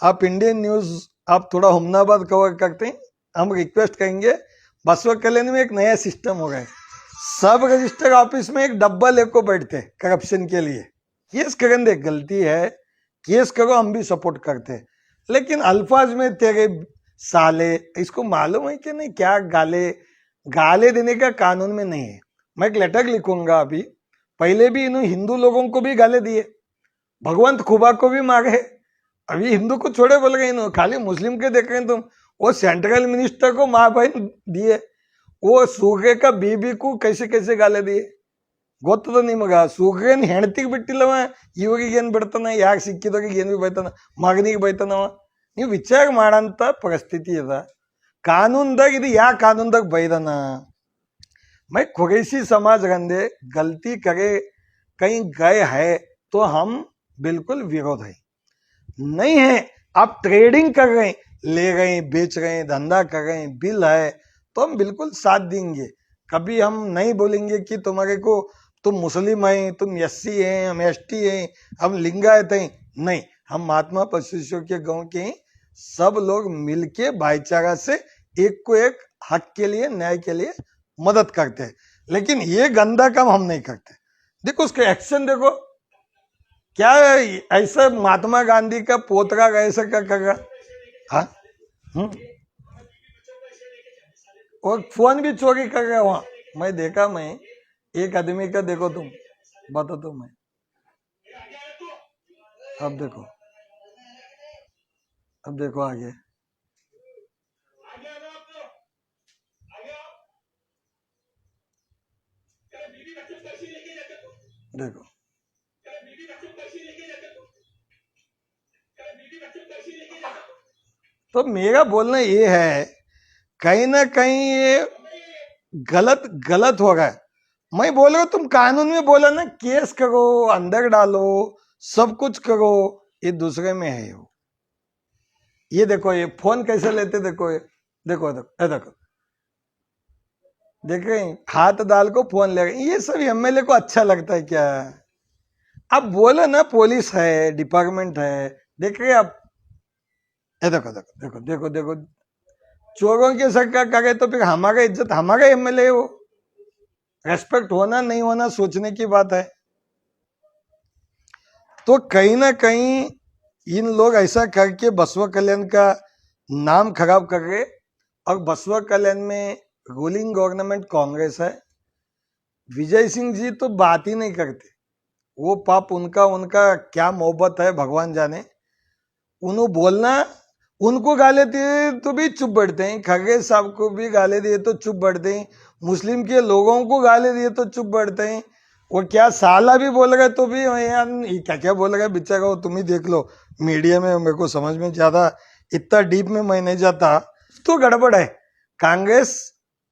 आप Indian news आप थोड़ा हुमनाबाद कवर करते हैं, हम रिक्वेस्ट करेंगे। बसवा कल्याण में एक नया सिस्टम हो गया है, सब रजिस्टर ऑफिस में एक डब्बा लेको बैठते करप्शन के लिए। केस करन दे, गलती है केस करो, हम भी सपोर्ट करते हैं, लेकिन अल्फाज में तेरे साले, इसको मालूम है कि नहीं क्या गाले गाले देने का कानून में नहीं है। मैं एक लेटर लिखूंगा अभी, पहले भी इन्होंने हिंदू लोगों को भी गाले दिए, भगवंत खुबा को भी मांगे, अभी हिंदू को छोड़े बोल गए इन्होंने, खाली मुस्लिम के देख रहे हैं तुम। वो सेंट्रल मिनिस्टर को माँ बहन दिए, वो सूखे का बीबी को कैसे कैसे गाले दिए ಗೊತ್ತದ ನಿಮಗ? ಸುಗೇನ್ ಹೆಂಡತಿಗೆ ಬಿಟ್ಟಿಲ್ಲವ, ಇವಾಗ ಏನ್ ಬಿಡ್ತಾನ, ಯಾಕೆ ಸಿಕ್ಕಿದವ್ರಿಗೆ ಏನು ಬೈತಾನ, ಮಗನಿಗೆ ಬೈತಾನವ. ನೀವು ವಿಚಾರ ಮಾಡಂತ ಪರಿಸ್ಥಿತಿ ಅದ. ಕಾನೂನ್ದಾಗ ಇದು ಯಾ ಕಾನೂನ್ದಾಗ ಬೈದನ? मैं कुरैशी समाज गंदे गलती करे कहीं गए है तो हम बिल्कुल विरोध है, नहीं है आप ट्रेडिंग कर रहे हैं, ले गए बेच रहे हैं, धंधा कर रहे हैं, बिल है तो हम बिल्कुल साथ देंगे। कभी हम नहीं बोलेंगे कि तुम्हारे को तुम मुस्लिम हैं, तुम एससी हैं, हम एसटी हैं, हम लिंगायत हैं, नहीं, हम महात्मा परशुराम के गांव के हैं, सब लोग मिलके भाईचारा से एक को एक हक के लिए न्याय के लिए मदद करते हैं, लेकिन ये गंदा काम हम नहीं करते। देखो उसके एक्शन देखो, क्या ऐसा महात्मा गांधी का पोतरा ऐसा क्या करेगा? हाँ, और फोन भी चोरी कर रहा वहां, मैं देखा, मैं एक आदमी का, देखो तुम बता तो मैं, अब देखो आगे, देखो तो मेरा बोलना ये है, कहीं ना कहीं ये गलत गलत हो गया। मैं बोल रहा हूं तुम कानून में बोला ना, केस करो, अंदर डालो, सब कुछ करो, ये दूसरे में है। ये देखो ये फोन कैसे लेते, देखो ये देखो देखो देख रहे हैं, हाथ डाल को फोन ले रहे। ये सब एमएलए को अच्छा लगता है क्या? अब बोलो ना, पुलिस है, डिपार्टमेंट है, देख रहे आप, देखो देखो देखो देखो देखो, चोरों के सरकार करे तो फिर हमारा इज्जत, हमारा एमएलए हो, रेस्पेक्ट होना नहीं होना सोचने की बात है। तो कहीं ना कहीं इन लोग ऐसा करके बसवा कल्याण का नाम खराब कर रहे, और बसवा कल्याण में रूलिंग गवर्नमेंट कांग्रेस है। विजय सिंह जी तो बात ही नहीं करते, वो पाप उनका उनका क्या मोहब्बत है भगवान जाने। उन्होंने बोलना, उनको गाले दिए तो भी चुप बैठते हैं, खगेश साहब को भी गाले दिए तो चुप बैठते हैं, मुस्लिम के लोगों को गाले दिए तो चुप बैठते हैं। वो क्या साला भी बोल रहे तो भी यार क्या क्या बोल रहे बेचारा, वो तुम ही देख लो मीडिया में, मेरे को समझ में ज्यादा इतना डीप में मैं नहीं जाता। तो गड़बड़ है, कांग्रेस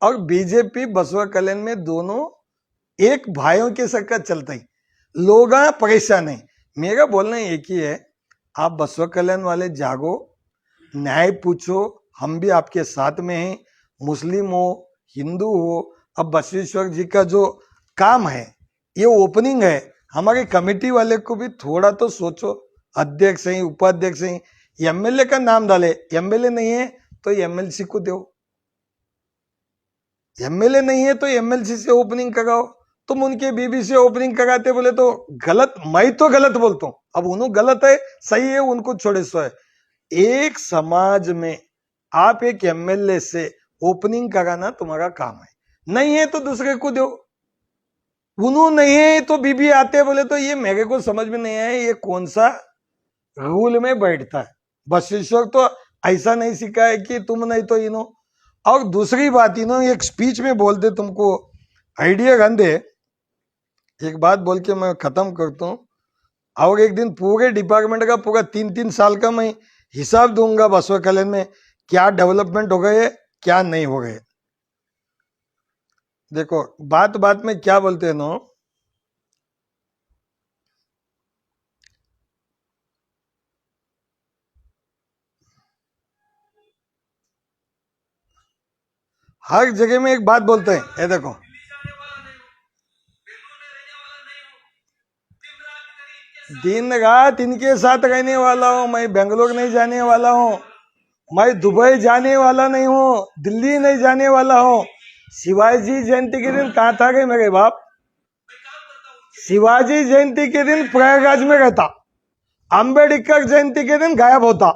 और बीजेपी बसवा कल्याण में दोनों एक भाइयों के सरकार चलता ही, लोग परेशान है। मेरा बोलना एक ही है, आप बसवा कल्याण वाले जागो, न्याय पूछो, हम भी आपके साथ में हैं, मुस्लिम हो हिंदू हो। अब बसवेश्वर जी का जो काम है, ये ओपनिंग है, हमारे कमेटी वाले को भी थोड़ा तो सोचो, अध्यक्ष हैं, उपाध्यक्ष हैं, एमएलए का नाम डाले, एमएलए नहीं है तो एमएलसी को दो, एमएलए नहीं है तो एमएलसी से ओपनिंग कराओ। तुम उनके बीबी से ओपनिंग कराते बोले तो गलत, मैं तो गलत बोलता हूँ, अब उन्होंने गलत है सही है उनको छोड़े सो है। एक समाज में आप एक एमएलए से ओपनिंग कराना तुम्हारा काम है, नहीं है तो दूसरे को दो। उन्होंने नहीं है तो बीबी आते बोले तो ये मेरे को समझ में नहीं आया, ये कौन सा रूल में बैठता है। बसवेश्वर तो ऐसा नहीं सिखा है कि तुम नहीं तो इनो। और दूसरी बात, इनो एक स्पीच में बोलते, तुमको आइडिया गंदे, एक बात बोल के मैं खत्म करता हूँ। और एक दिन पूरे डिपार्टमेंट का पूरा 3-3 साल का मैं हिसाब दूंगा बसवा कल्याण में क्या डेवलपमेंट हो गए क्या नहीं हो गए। देखो बात बात में क्या बोलते हैं नो, हर जगह में एक बात बोलते हैं, ये देखो दिन रात इनके साथ रहने वाला हूँ। मैं बेंगलोर नहीं जाने वाला हूँ, मैं दुबई जाने वाला नहीं हूँ, दिल्ली नहीं जाने वाला हूँ। शिवाजी जयंती के दिन कहाँ था गए मेरे बाप? शिवाजी जयंती के दिन प्रयागराज में रहता, अंबेडकर जयंती के दिन गायब होता,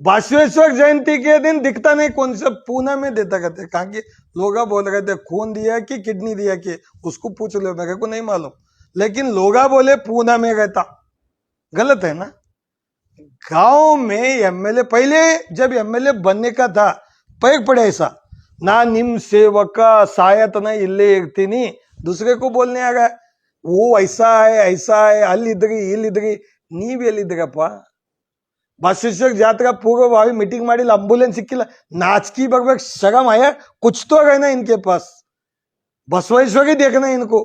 बसवेश्वर जयंती के दिन दिखता नहीं। कौन सा पूना में देता कहते, कहा कि लोग बोल रहे थे खून दिया कि किडनी दिया कि, उसको पूछ लो, मेरे को नहीं मालूम, लेकिन लोग बोले पूना में रहता। गलत है ना। गांव में एमएलए, पहले जब एमएलए बनने का था पैक पड़े ऐसा ना, निम सेवक सायत ना इल्ले इर्ತೀನಿ दूसरे को बोलने आ गया वो ऐसा है अಲ್ಲಿದ್ರಿ ನೀವ್ ಎಲ್ಲಿದ್ರಪ್ಪ? बसवेश्वर जात्रा पूर्वभावी मीटिंग ಮಾಡಿ एम्बुलेंस सिक्किಲ್ಲ, नाचकी बगबग शर्म आया कुछ तो रहना इनके पास। बसवेश्वर ही देखना इनको,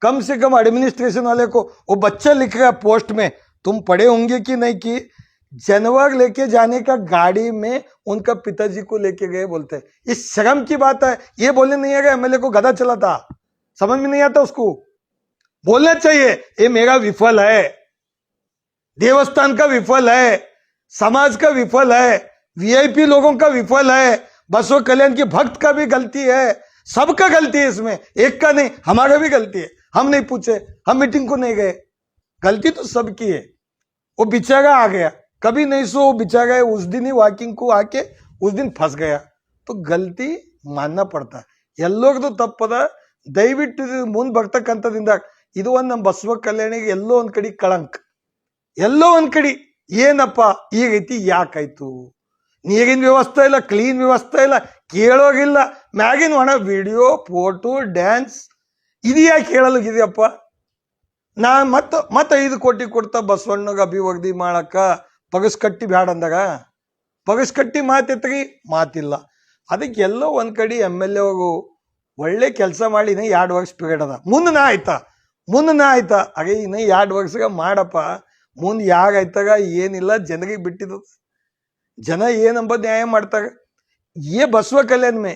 कम से कम एडमिनिस्ट्रेशन वाले को। वो बच्चा लिख रहा है पोस्ट में, तुम पढ़े होंगे कि नहीं, कि जानवर लेके जाने का गाड़ी में उनका पिताजी को लेके गए बोलते हैं। इस शर्म की बात है। ये बोलने नहीं आएगा एमएलए को गधा चलाता, समझ में नहीं आता उसको। बोलना चाहिए ये मेरा विफल है, देवस्थान का विफल है, समाज का विफल है, वीआईपी लोगों का विफल है, बसव कल्याण के भक्त का भी गलती है, सबका गलती है इसमें, एक का नहीं, हमारा भी गलती है। हम नहीं पूछे, हम मीटिंग को नहीं गए, गलती तो सबकी है। वो बेचारा आ गया, कभी नहीं सो, वो बेचारा उस दिन ही वॉकिंग को आके उस दिन फंस गया, तो गलती मानना पड़ता है। ಎಲ್ಲರಿಗೂ तो ತಪ್ಪದ, ದಯವಿಟ್ಟು ಮುಂದೆ ಬರ್ತಕ್ಕಂಥದ್ರಿಂದ ಇದು ಒಂದು ನಮ್ಮ ಬಸವ ಕಲ್ಯಾಣಿಗೆ ಎಲ್ಲೋ ಒಂದ್ ಕಡೆ ಕಳಂಕ, ಎಲ್ಲೋ ಒಂದ್ ಕಡೆ ಏನಪ್ಪ ಈ ರೀತಿ ಯಾಕಾಯ್ತು? ನೀರಿನ ವ್ಯವಸ್ಥೆ ಇಲ್ಲ, ಕ್ಲೀನ್ ವ್ಯವಸ್ಥೆ ಇಲ್ಲ, ಕೇಳೋಗಿಲ್ಲ, ಮ್ಯಾಗಿನ ಒಣ ವಿಡಿಯೋ ಫೋಟೋ ಡ್ಯಾನ್ಸ್ ಇದು ಯಾಕೆ ಹೇಳಲಾಗಿದೆಯಪ್ಪ? ನಾ ಮತ್ತೆ 5 ಕೋಟಿ ಕೊಡ್ತಾ ಬಸವಣ್ಣಗ ಅಭಿವೃದ್ಧಿ ಮಾಡಕ್ಕ ಪಗಸ್ ಕಟ್ಟಿ ಬ್ಯಾಡ ಅಂದಾಗ ಪಗಸ್ ಕಟ್ಟಿ ಮಾತೆತ್ರಿ ಮಾತಿಲ್ಲ. ಅದಕ್ಕೆ ಎಲ್ಲೋ ಒಂದ್ ಕಡೆ ಎಮ್.ಎಲ್.ಎ ಅವರು ಒಳ್ಳೆ ಕೆಲಸ ಮಾಡಿ ಇನ್ನ 2 ವರ್ಷ ಪೀರಿಯಡ್ ಅದ, ಮುಂದೆ ನಾ ಆಯ್ತಾ ಹಾಗೆ ಇನ್ನ 2 ವರ್ಷಗ ಮಾಡಪ್ಪ, ಮುಂದೆ ಯಾಗಾಯ್ತಾಗ ಏನಿಲ್ಲ ಜನರಿಗೆ ಬಿಟ್ಟಿದ್ದು, ಜನ ಏನಂಬ ನ್ಯಾಯ ಮಾಡ್ತಾರೆ। ये बसवा कल्याण में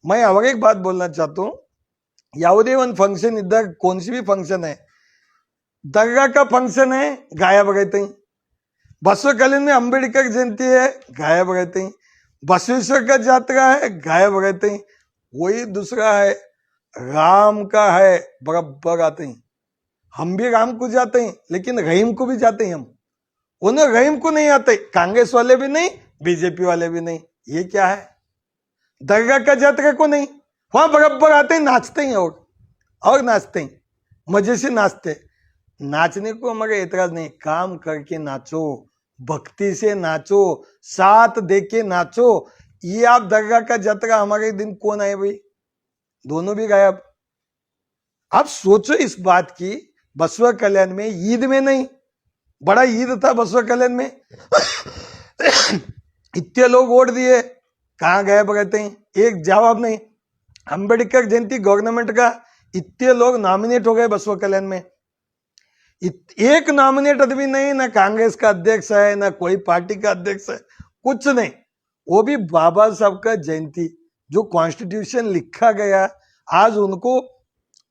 मैं और एक बात बोलना चाहता हूँ, ಯಾವುದೇ ಒಂದು फंक्शन इधर कौन सी भी फंक्शन है, दरगाह का फंक्शन है गायब रहते हैं, बसवा कल्याण में अंबेडकर जयंती है गायब रहते हैं, बसवेश्वर का यात्रा है गायब रहते हैं, वही दूसरा है राम का है बराबर आते हैं। हम भी राम को जाते हैं लेकिन रहीम को भी जाते हैं हम, उन्हें रहीम को नहीं आते, कांग्रेस वाले भी नहीं, बीजेपी वाले भी नहीं। ये क्या है? दरगाह का यात्रा को नहीं, वहां बराबर आते हैं, नाचते हैं और नाचते हैं, मजे से नाचते। नाचने को हमारा एतराज नहीं, काम करके नाचो, भक्ति से नाचो, साथ दे के नाचो। ये आप दरगाह का यात्रा हमारे दिन कौन आए भाई? दोनों भी गायब। आप सोचो इस बात की, बसवा कल्याण में ईद में नहीं, बड़ा ईद था बसवा कल्याण में इतने लोग वोट दिए, कहाँ गायब रहते हैं? एक जवाब नहीं। अंबेडकर जयंती गवर्नमेंट का, इतने लोग नॉमिनेट हो गए बसवा कल्याण में, एक नॉमिनेट आदमी नहीं, ना कांग्रेस का अध्यक्ष है, ना कोई पार्टी का अध्यक्ष है, कुछ नहीं। वो भी बाबा साहब का जयंती जो कॉन्स्टिट्यूशन लिखा गया, आज उनको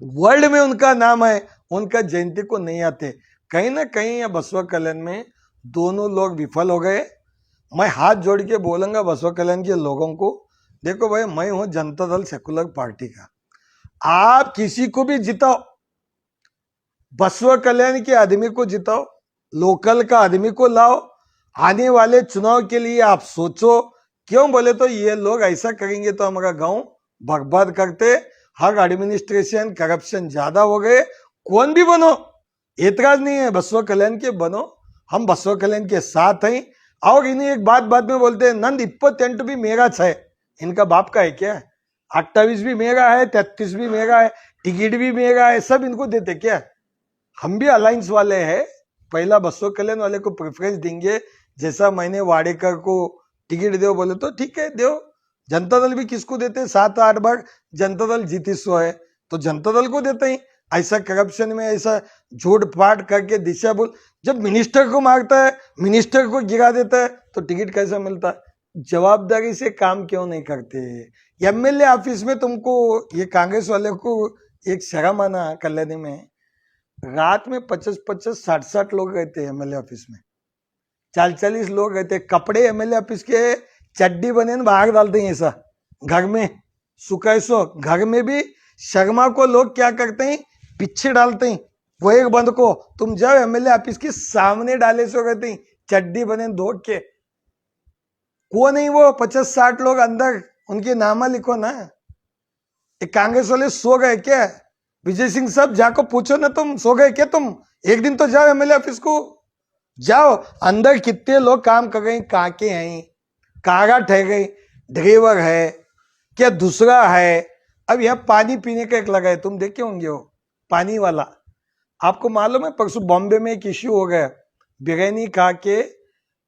वर्ल्ड में उनका नाम है, उनका जयंती को नहीं आते। कहीं ना कहीं बसवा कल्याण में दोनों लोग विफल हो गए। मैं हाथ जोड़ के बोलूंगा बसवा कल्याण के लोगों को, देखो भाई मैं हूं जनता दल सेकुलर पार्टी का, आप किसी को भी जिताओ, बसवा कल्याण के आदमी को जिताओ, लोकल का आदमी को लाओ, आने वाले चुनाव के लिए आप सोचो। क्यों बोले तो ये लोग ऐसा करेंगे तो हमारा गांव बर्बाद करते, हर एडमिनिस्ट्रेशन करप्शन ज्यादा हो गए। कौन भी बनो, एतराज नहीं है, बसवा कल्याण के बनो, हम बसवा कल्याण के साथ हैं। और इन्हें एक बात में बोलते हैं, नंद 28 भी मेरा है, इनका बाप का है क्या? 28 भी मेरा है, 33 भी मेरा है, टिकट भी मेरा है, सब इनको देते क्या? हम भी अलायंस वाले हैं, पहला बसवा कल्याण वाले को प्रेफरेंस देंगे। जैसा मैंने वाडेकर को टिकट दो बोले तो ठीक है दो, जनता दल भी किसको देते? 7-8 बार जनता दल जीती सो है, तो जनता दल को देते हैं। ऐसा करप्शन में ऐसा झूठ पाट करके दिशा बोल, जब मिनिस्टर को मारता है, मिनिस्टर को गिरा देता है, तो टिकट कैसा मिलता है? जवाबदारी से काम क्यों नहीं करते? एमएलए ऑफिस में तुमको ये कांग्रेस वाले को एक शर्म आना कल्याणी में, रात में 50-50, 60-60 लोग रहते हैं एमएलए ऑफिस में, 40-40 लोग रहते हैं। कपड़े एमएलए ऑफिस के चड्डी बने बाहर डालते हैं ऐसा, घर में सुखाइसो। घर में भी शर्मा को लोग क्या करते हैं, पीछे डालते हैं। वो एक बंद को तुम जाओ एमएलए ऑफिस के सामने डाले सो कहते हैं, चड्डी बने धो के। को नहीं वो 50-60 लोग अंदर, उनके नामा लिखो ना। एक कांग्रेस वाले सो गए क्या? विजय सिंह साहब जाको पूछो ना, तुम सो गए क्या? तुम एक दिन तो जाओ एमएलए ऑफिस को, जाओ अंदर कितने लोग काम कर रहे हैं, कहाँ के हैं, कागट है गई, ड्राइवर है क्या, दूसरा है। अब यह पानी पीने का एक लगा है, तुम देखे होंगे वो पानी वाला। आपको मालूम है परसों बॉम्बे में एक इश्यू हो गया, बिरयानी खा के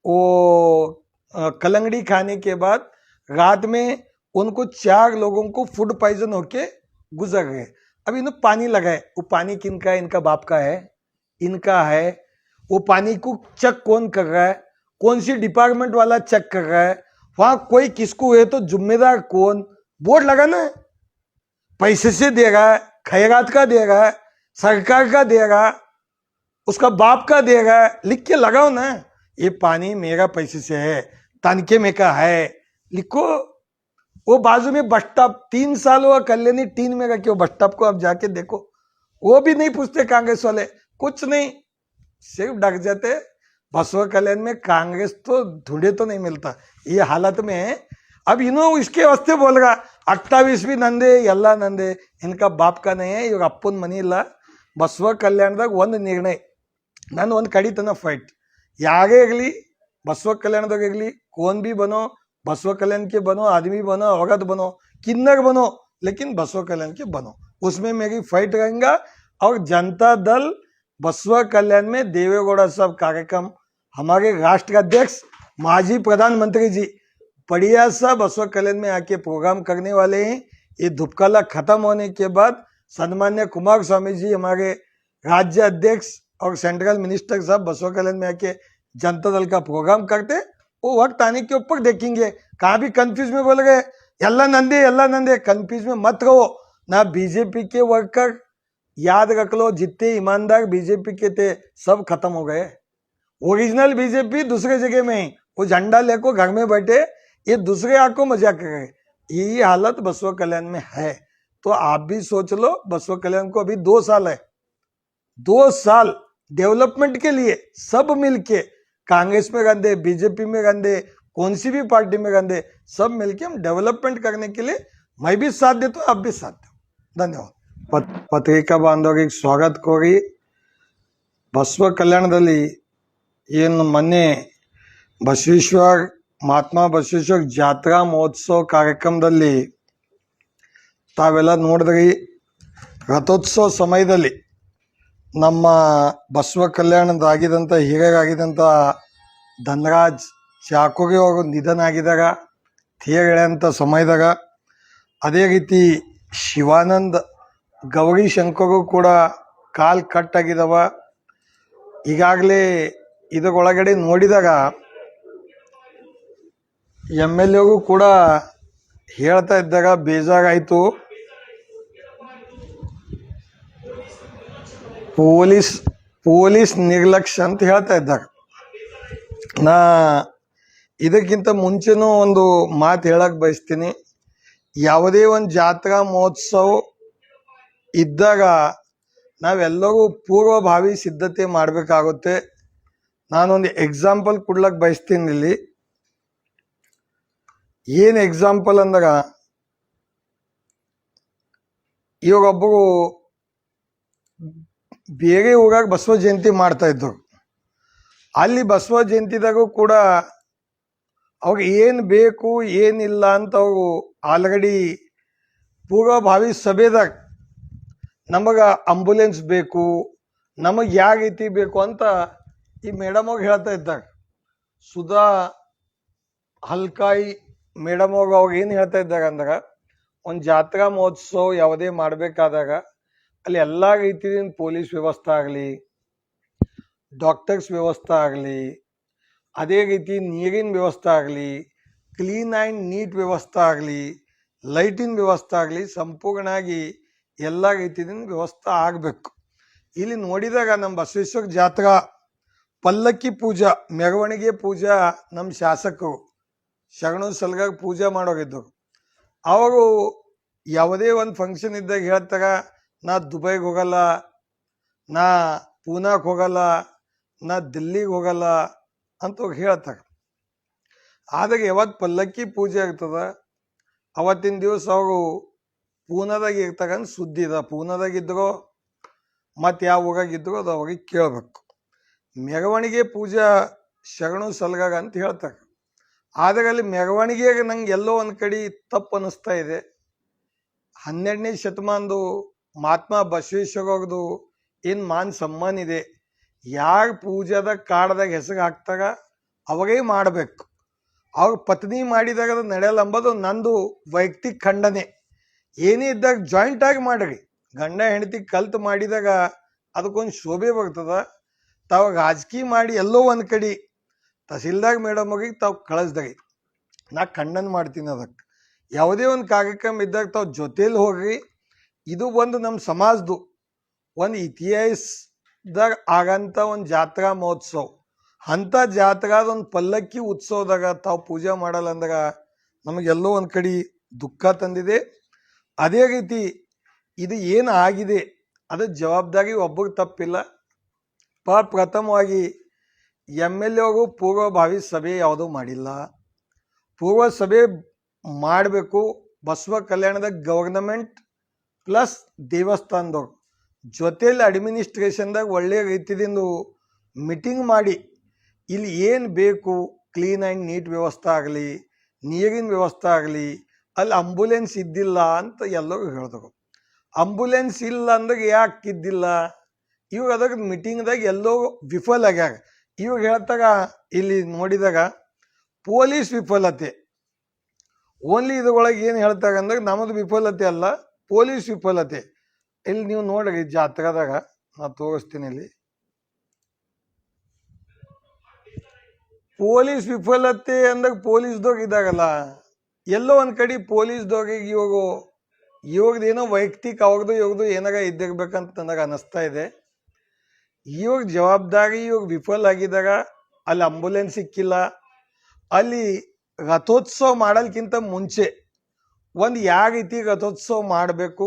वो कलंगड़ी खाने के बाद रात में उनको 4 लोगों को फूड पॉइजन होके गुजर गए। अब इन्होंने पानी लगाए, वो पानी किनका है? इनका बाप का है, इनका है। वो पानी को चेक कौन कर रहा है? कौन सी डिपार्टमेंट वाला चेक कर रहा है? वहां कोई किसको है तो जिम्मेदार कौन? बोर्ड लगाना है, पैसे से दे रहा है, खैरात का दे रहा है, सरकार का दे रहा है, उसका बाप का दे रहा है, लिख के लगाओ ना, ये पानी मेरा पैसे से है, तनखे में का है, लिखो। वो बाजू में बस स्टॉप 3 साल हुआ कल्याणी 3 में का, क्यों बस स्टॉप को आप जाके देखो, वो भी नहीं पूछते कांग्रेस वाले, कुछ नहीं, सिर्फ डक जाते। बसवा कल्याण में कांग्रेस तो ढूंढे तो नहीं मिलता, ये हालत में है। अब इन्हों इसके वास्ते बोल रहा 28 भी नंदे ಎಲ್ಲ ನಂದೆ, इनका बाप का नहीं है, ಇವಾಗ ಅಪ್ಪನ ಮನಿ ಇಲ್ಲ। ಬಸವ ಕಲ್ಯಾಣದಾಗ ಒಂದು ನಿರ್ಣಯ, ನಾನು ಒಂದು ಕಡಿತನ ಫೈಟ್, ಯಾರೇ ಇರಲಿ बसवा कल्याणದಾಗ इरली, कौन भी बनो, बसवा कल्याण के बनो, आदमी बनो, औरत बनो, किन्नर बनो, लेकिन बसवा कल्याण के बनो, उसमें मेरी फाइट रहेगा। और जनता दल बसवा कल्याण में देवेगौड़ा साहब कार्यक्रम, हमारे राष्ट्र अध्यक्ष माजी प्रधानमंत्री जी बढ़िया सा बसवा कल्याण में आके प्रोग्राम करने वाले हैं। ये धुपकाला खत्म होने के बाद सन्मान्य कुमार स्वामी जी हमारे राज्य अध्यक्ष और सेंट्रल मिनिस्टर साहब बसवा कल्याण में आके जनता दल का प्रोग्राम करते, वो वक्त आने के ऊपर देखेंगे। कहाँ भी कंफ्यूज में बोल गए यल्ला नंदे, कंफ्यूज में मत रहो ना। बीजेपी के वर्कर याद रख लो, जितने ईमानदार बीजेपी के थे सब खत्म हो गए। ओरिजिनल बीजेपी दूसरे जगह में, वो झंडा लेको घर में बैठे, ये दूसरे आको मजाक कर रहे। यही हालत बसवा कल्याण में है। तो आप भी सोच लो, बसवा कल्याण को अभी 2 साल है, 2 साल डेवलपमेंट के लिए सब मिलके, कांग्रेस में गंदे, बीजेपी में गंदे, कौन सी भी पार्टी में गंदे, सब मिलके हम डेवलपमेंट करने के लिए मैं भी साथ देता हूँ, आप भी साथ दो। धन्यवाद। पत्रिका बांधवರಿಗೆ स्वागत कोरी। बसवा कल्याणದಲ್ಲಿ ಏನು ಮೊನ್ನೆ ಬಸವೇಶ್ವರ ಮಹಾತ್ಮ ಬಸವೇಶ್ವರ ಜಾತ್ರಾ ಮಹೋತ್ಸವ ಕಾರ್ಯಕ್ರಮದಲ್ಲಿ ತಾವೆಲ್ಲ ನೋಡಿದ್ರಿ, ರಥೋತ್ಸವ ಸಮಯದಲ್ಲಿ ನಮ್ಮ ಬಸವ ಕಲ್ಯಾಣದಾಗಿದ್ದಂಥ ಹಿರಿಯರಾಗಿದ್ದಂಥ ಧನರಾಜ್ ಚಾಕೋರಿ ಅವರು ನಿಧನ ಆಗಿದಾಗ ಥೇರ್ ಎಳೆಯಂಥ ಸಮಯದಾಗ, ಅದೇ ರೀತಿ ಶಿವಾನಂದ್ ಗೌರಿ ಶಂಕರು ಕೂಡ ಕಾಲ್ ಕಟ್ ಆಗಿದವ। ಈಗಾಗಲೇ ಇದರೊಳಗಡೆ ನೋಡಿದಾಗ MLA ಕೂಡ ಹೇಳ್ತಾ ಇದ್ದಾಗ ಬೇಜಾರಾಯಿತು। ಪೊಲೀಸ್ ನಿರ್ಲಕ್ಷ್ಯ ಅಂತ ಹೇಳ್ತಾ ಇದ್ದಾರೆ। ನಾ ಇದಕ್ಕಿಂತ ಮುಂಚೆನೂ ಒಂದು ಮಾತು ಹೇಳಕ್ ಬಯಸ್ತೀನಿ, ಯಾವುದೇ ಒಂದು ಜಾತ್ರಾ ಮಹೋತ್ಸವ ಇದ್ದಾಗ ನಾವೆಲ್ಲರೂ ಪೂರ್ವಭಾವಿ ಸಿದ್ಧತೆ ಮಾಡಬೇಕಾಗುತ್ತೆ। ನಾನೊಂದು ಎಕ್ಸಾಂಪಲ್ ಕೊಡ್ಲಕ್ಕೆ ಬಯಸ್ತೀನಿ ಇಲ್ಲಿ। ಏನು ಎಕ್ಸಾಂಪಲ್ ಅಂದಾಗ, ಇವಾಗ ಒಬ್ಬರು ಬೇರೆ ಊರಾಗ ಬಸವ ಜಯಂತಿ ಮಾಡ್ತಾ ಇದ್ರು, ಅಲ್ಲಿ ಬಸವ ಜಯಂತಿದಾಗೂ ಕೂಡ ಅವ್ರಿಗೆ ಏನು ಬೇಕು ಏನಿಲ್ಲ ಅಂತ ಅವರು ಆಲ್ರೆಡಿ ಪೂರ್ವಭಾವಿ ಸಭೆದಾಗ ನಮಗೆ ಆಂಬುಲೆನ್ಸ್ ಬೇಕು, ನಮಗೆ ಯಾವ ರೀತಿ ಬೇಕು ಅಂತ ಈ ಮೇಡಮ್ ಅವ್ರು ಹೇಳ್ತಾ ಇದ್ದಾರೆ। ಸುಧಾ ಹಲ್ಕಾಯಿ ಮೇಡಮ್ ಅವ್ರು ಏನು ಹೇಳ್ತಾ ಇದ್ದಾರೆ ಅಂದಾಗ, ಒಂದು ಜಾತ್ರಾ ಮಹೋತ್ಸವ ಯಾವುದೇ ಮಾಡಬೇಕಾದಾಗ ಅಲ್ಲಿ ಎಲ್ಲ ರೀತಿಯ ಪೊಲೀಸ್ ವ್ಯವಸ್ಥೆ ಆಗಲಿ, ಡಾಕ್ಟರ್ಸ್ ವ್ಯವಸ್ಥೆ ಆಗಲಿ, ಅದೇ ರೀತಿ ನೀರಿನ ವ್ಯವಸ್ಥೆ ಆಗಲಿ, ಕ್ಲೀನ್ ಆ್ಯಂಡ್ ನೀಟ್ ವ್ಯವಸ್ಥೆ ಆಗಲಿ, ಲೈಟಿನ ವ್ಯವಸ್ಥೆ ಆಗಲಿ, ಸಂಪೂರ್ಣವಾಗಿ ಎಲ್ಲ ರೀತಿಯ ವ್ಯವಸ್ಥೆ ಆಗಬೇಕು। ಇಲ್ಲಿ ನೋಡಿದಾಗ ನಮ್ಮ ಬಸವೇಶ್ವರ ಜಾತ್ರಾ ಪಲ್ಲಕ್ಕಿ ಪೂಜಾ ಮೆರವಣಿಗೆ ಪೂಜಾ ನಮ್ಮ ಶಾಸಕರು ಶರಣು ಸಲಗಾಗ ಪೂಜೆ ಮಾಡೋಗಿದ್ದರು. ಅವರು ಯಾವುದೇ ಒಂದು ಫಂಕ್ಷನ್ ಇದ್ದಾಗ ಹೇಳ್ತಾರ, ನಾ ದುಬೈಗೆ ಹೋಗಲ್ಲ, ನಾ ಪೂನಾಕ್ಕೆ ಹೋಗಲ್ಲ, ನಾ ದಿಲ್ಲಿಗೆ ಹೋಗಲ್ಲ ಅಂತ ಹೇಳ್ತಾರೆ. ಆದಾಗ ಯಾವತ್ತು ಪಲ್ಲಕ್ಕಿ ಪೂಜೆ ಆಗ್ತದ ಅವತ್ತಿನ ದಿವಸ ಅವರು ಪೂನಾದಾಗ ಇರ್ತಕ್ಕಂಥ ಸುದ್ದಿ ಇದೆ. ಪೂನಾದಾಗಿದ್ದರೋ ಮತ್ತು ಯಾವ ಊರಾಗಿದ್ದರೋ ಅದು ಅವ್ರಿಗೆ ಕೇಳಬೇಕು. ಮೆರವಣಿಗೆ ಪೂಜಾ ಶರಣು ಸಲಗಾಗ ಅಂತ ಹೇಳ್ತಾರೆ. ಆದಾಗ ಅಲ್ಲಿ ಮೆರವಣಿಗೆಗೆ ನಂಗೆ ಎಲ್ಲೋ ಒಂದು ಕಡೆ ತಪ್ಪು ಅನ್ನಿಸ್ತಾ ಇದೆ. 12ನೇ ಶತಮಾನದು ಮಹಾತ್ಮ ಬಸವೇಶ್ವರವ್ರದ್ದು ಏನು ಮಾನ್ ಸಮ್ಮಾನ ಇದೆ, ಯಾರು ಪೂಜಾದಾಗ ಕಾಡ್ದಾಗ ಹೆಸರು ಹಾಕ್ತಾಗ ಅವರೇ ಮಾಡಬೇಕು. ಅವ್ರ ಪತ್ನಿ ಮಾಡಿದಾಗ ಅದು ನಡೆಯಲ್ಲ ಅಂಬೋದು ನಂದು ವೈಯಕ್ತಿಕ ಖಂಡನೆ. ಏನೇ ಇದ್ದಾಗ ಜಾಯಿಂಟ್ ಆಗಿ ಮಾಡ್ರಿ. ಗಂಡ ಹೆಂಡತಿ ಕಲ್ತು ಮಾಡಿದಾಗ ಅದಕ್ಕೊಂದು ಶೋಭೆ ಬರ್ತದ. ತಾವು ರಾಜಕೀಯ ಮಾಡಿ ಎಲ್ಲೋ ಒಂದು ಕಡೆ ತಹಸೀಲ್ದಾರ್ ಮೇಡಮ್ ಅವ್ರಿಗೆ ತಾವು ಕಳಿಸ್ದಾಗಿ ನಾ ಖಂಡನೆ ಮಾಡ್ತೀನಿ. ಅದಕ್ಕೆ ಯಾವುದೇ ಒಂದು ಕಾರ್ಯಕ್ರಮ ಇದ್ದಾಗ ತಾವು ಜೊತೇಲಿ ಹೋಗ್ರಿ. ಇದು ಒಂದು ನಮ್ಮ ಸಮಾಜದ್ದು ಒಂದು ಇತಿಹಾಸದಾಗ ಆಗಂಥ ಒಂದು ಜಾತ್ರಾ ಮಹೋತ್ಸವ. ಅಂಥ ಜಾತ್ರಾದ ಒಂದು ಪಲ್ಲಕ್ಕಿ ಉತ್ಸವದಾಗ ತಾವು ಪೂಜೆ ಮಾಡಲ್ಲ ಅಂದಾಗ ನಮಗೆಲ್ಲೋ ಒಂದು ಕಡೆ ದುಃಖ ತಂದಿದೆ. ಅದೇ ರೀತಿ ಇದು ಏನು ಆಗಿದೆ ಅದು ಜವಾಬ್ದಾರಿ ಒಬ್ಬರಿಗೆ ತಪ್ಪಿಲ್ಲ. ಪ್ರಥಮವಾಗಿ MLA ಅವರು ಪೂರ್ವಭಾವಿ ಸಭೆ ಯಾವುದೂ ಮಾಡಿಲ್ಲ. ಪೂರ್ವ ಸಭೆ ಮಾಡಬೇಕು. ಬಸವ ಕಲ್ಯಾಣದ ಗವರ್ನಮೆಂಟ್ ಪ್ಲಸ್ ದೇವಸ್ಥಾನದವ್ರು ಜೊತೆಯಲ್ಲಿ ಅಡ್ಮಿನಿಸ್ಟ್ರೇಷನ್ದಾಗ ಒಳ್ಳೆಯ ರೀತಿಯಿಂದ ಮೀಟಿಂಗ್ ಮಾಡಿ ಇಲ್ಲಿ ಏನು ಬೇಕು ಕ್ಲೀನ್ ಆ್ಯಂಡ್ ನೀಟ್ ವ್ಯವಸ್ಥೆ ಆಗಲಿ, ನೀರಿನ ವ್ಯವಸ್ಥೆ ಆಗಲಿ, ಅಲ್ಲಿ ಆಂಬುಲೆನ್ಸ್ ಇದ್ದಿಲ್ಲ ಅಂತ ಎಲ್ಲರೂ ಹೇಳಿದ್ರು. ಆಂಬುಲೆನ್ಸ್ ಇಲ್ಲ ಅಂದ್ರೆ ಯಾಕೆ ಇದ್ದಿಲ್ಲ? ಇವಾಗ ಅದಕ್ಕೆ ಮೀಟಿಂಗ್ದಾಗ ಎಲ್ಲೋ ವಿಫಲ ಆಗ್ಯಾರ. ಇವಾಗ ಹೇಳ್ತಾಗ ಇಲ್ಲಿ ನೋಡಿದಾಗ ಪೊಲೀಸ್ ವಿಫಲತೆ ಓನ್ಲಿ ಇದ್ರೊಳಗೆ ಏನು ಹೇಳ್ತಾರೆ ಅಂದ್ರೆ ನಮ್ಮದು ವಿಫಲತೆ ಅಲ್ಲ, ಪೊಲೀಸ್ ವಿಫಲತೆ. ಇಲ್ಲಿ ನೀವು ನೋಡ್ರಿ ಜಾತ್ರಾದಾಗ ನಾ ತೋರಿಸ್ತೀನಿ. ಇಲ್ಲಿ ಪೊಲೀಸ್ ವಿಫಲತೆ ಅಂದಾಗ ಪೊಲೀಸ್ದೋಗ ಇದಾಗಲ್ಲ, ಎಲ್ಲೋ ಒಂದು ಕಡೆ ಪೊಲೀಸ್ದೋಗಿಗೆ ಇವಾಗದೇನೋ ವೈಯಕ್ತಿಕ ಅವ್ರದ್ದು ಇವ್ರದ್ದು ಏನಾರ ಇದ್ದಿರ್ಬೇಕಂತ ನನಗೆ ಅನ್ನಿಸ್ತಾ ಇದೆ. ಇವಾಗ ಜವಾಬ್ದಾರಿ ಇವಾಗ ವಿಫಲ ಆಗಿದಾಗ ಅಲ್ಲಿ ಆಂಬುಲೆನ್ಸ್ ಸಿಕ್ಕಿಲ್ಲ. ಅಲ್ಲಿ ರಥೋತ್ಸವ ಮಾಡೋದಕ್ಕಿಂತ ಮುಂಚೆ ಒಂದು ಯಾವ ರೀತಿ ರಥೋತ್ಸವ ಮಾಡಬೇಕು,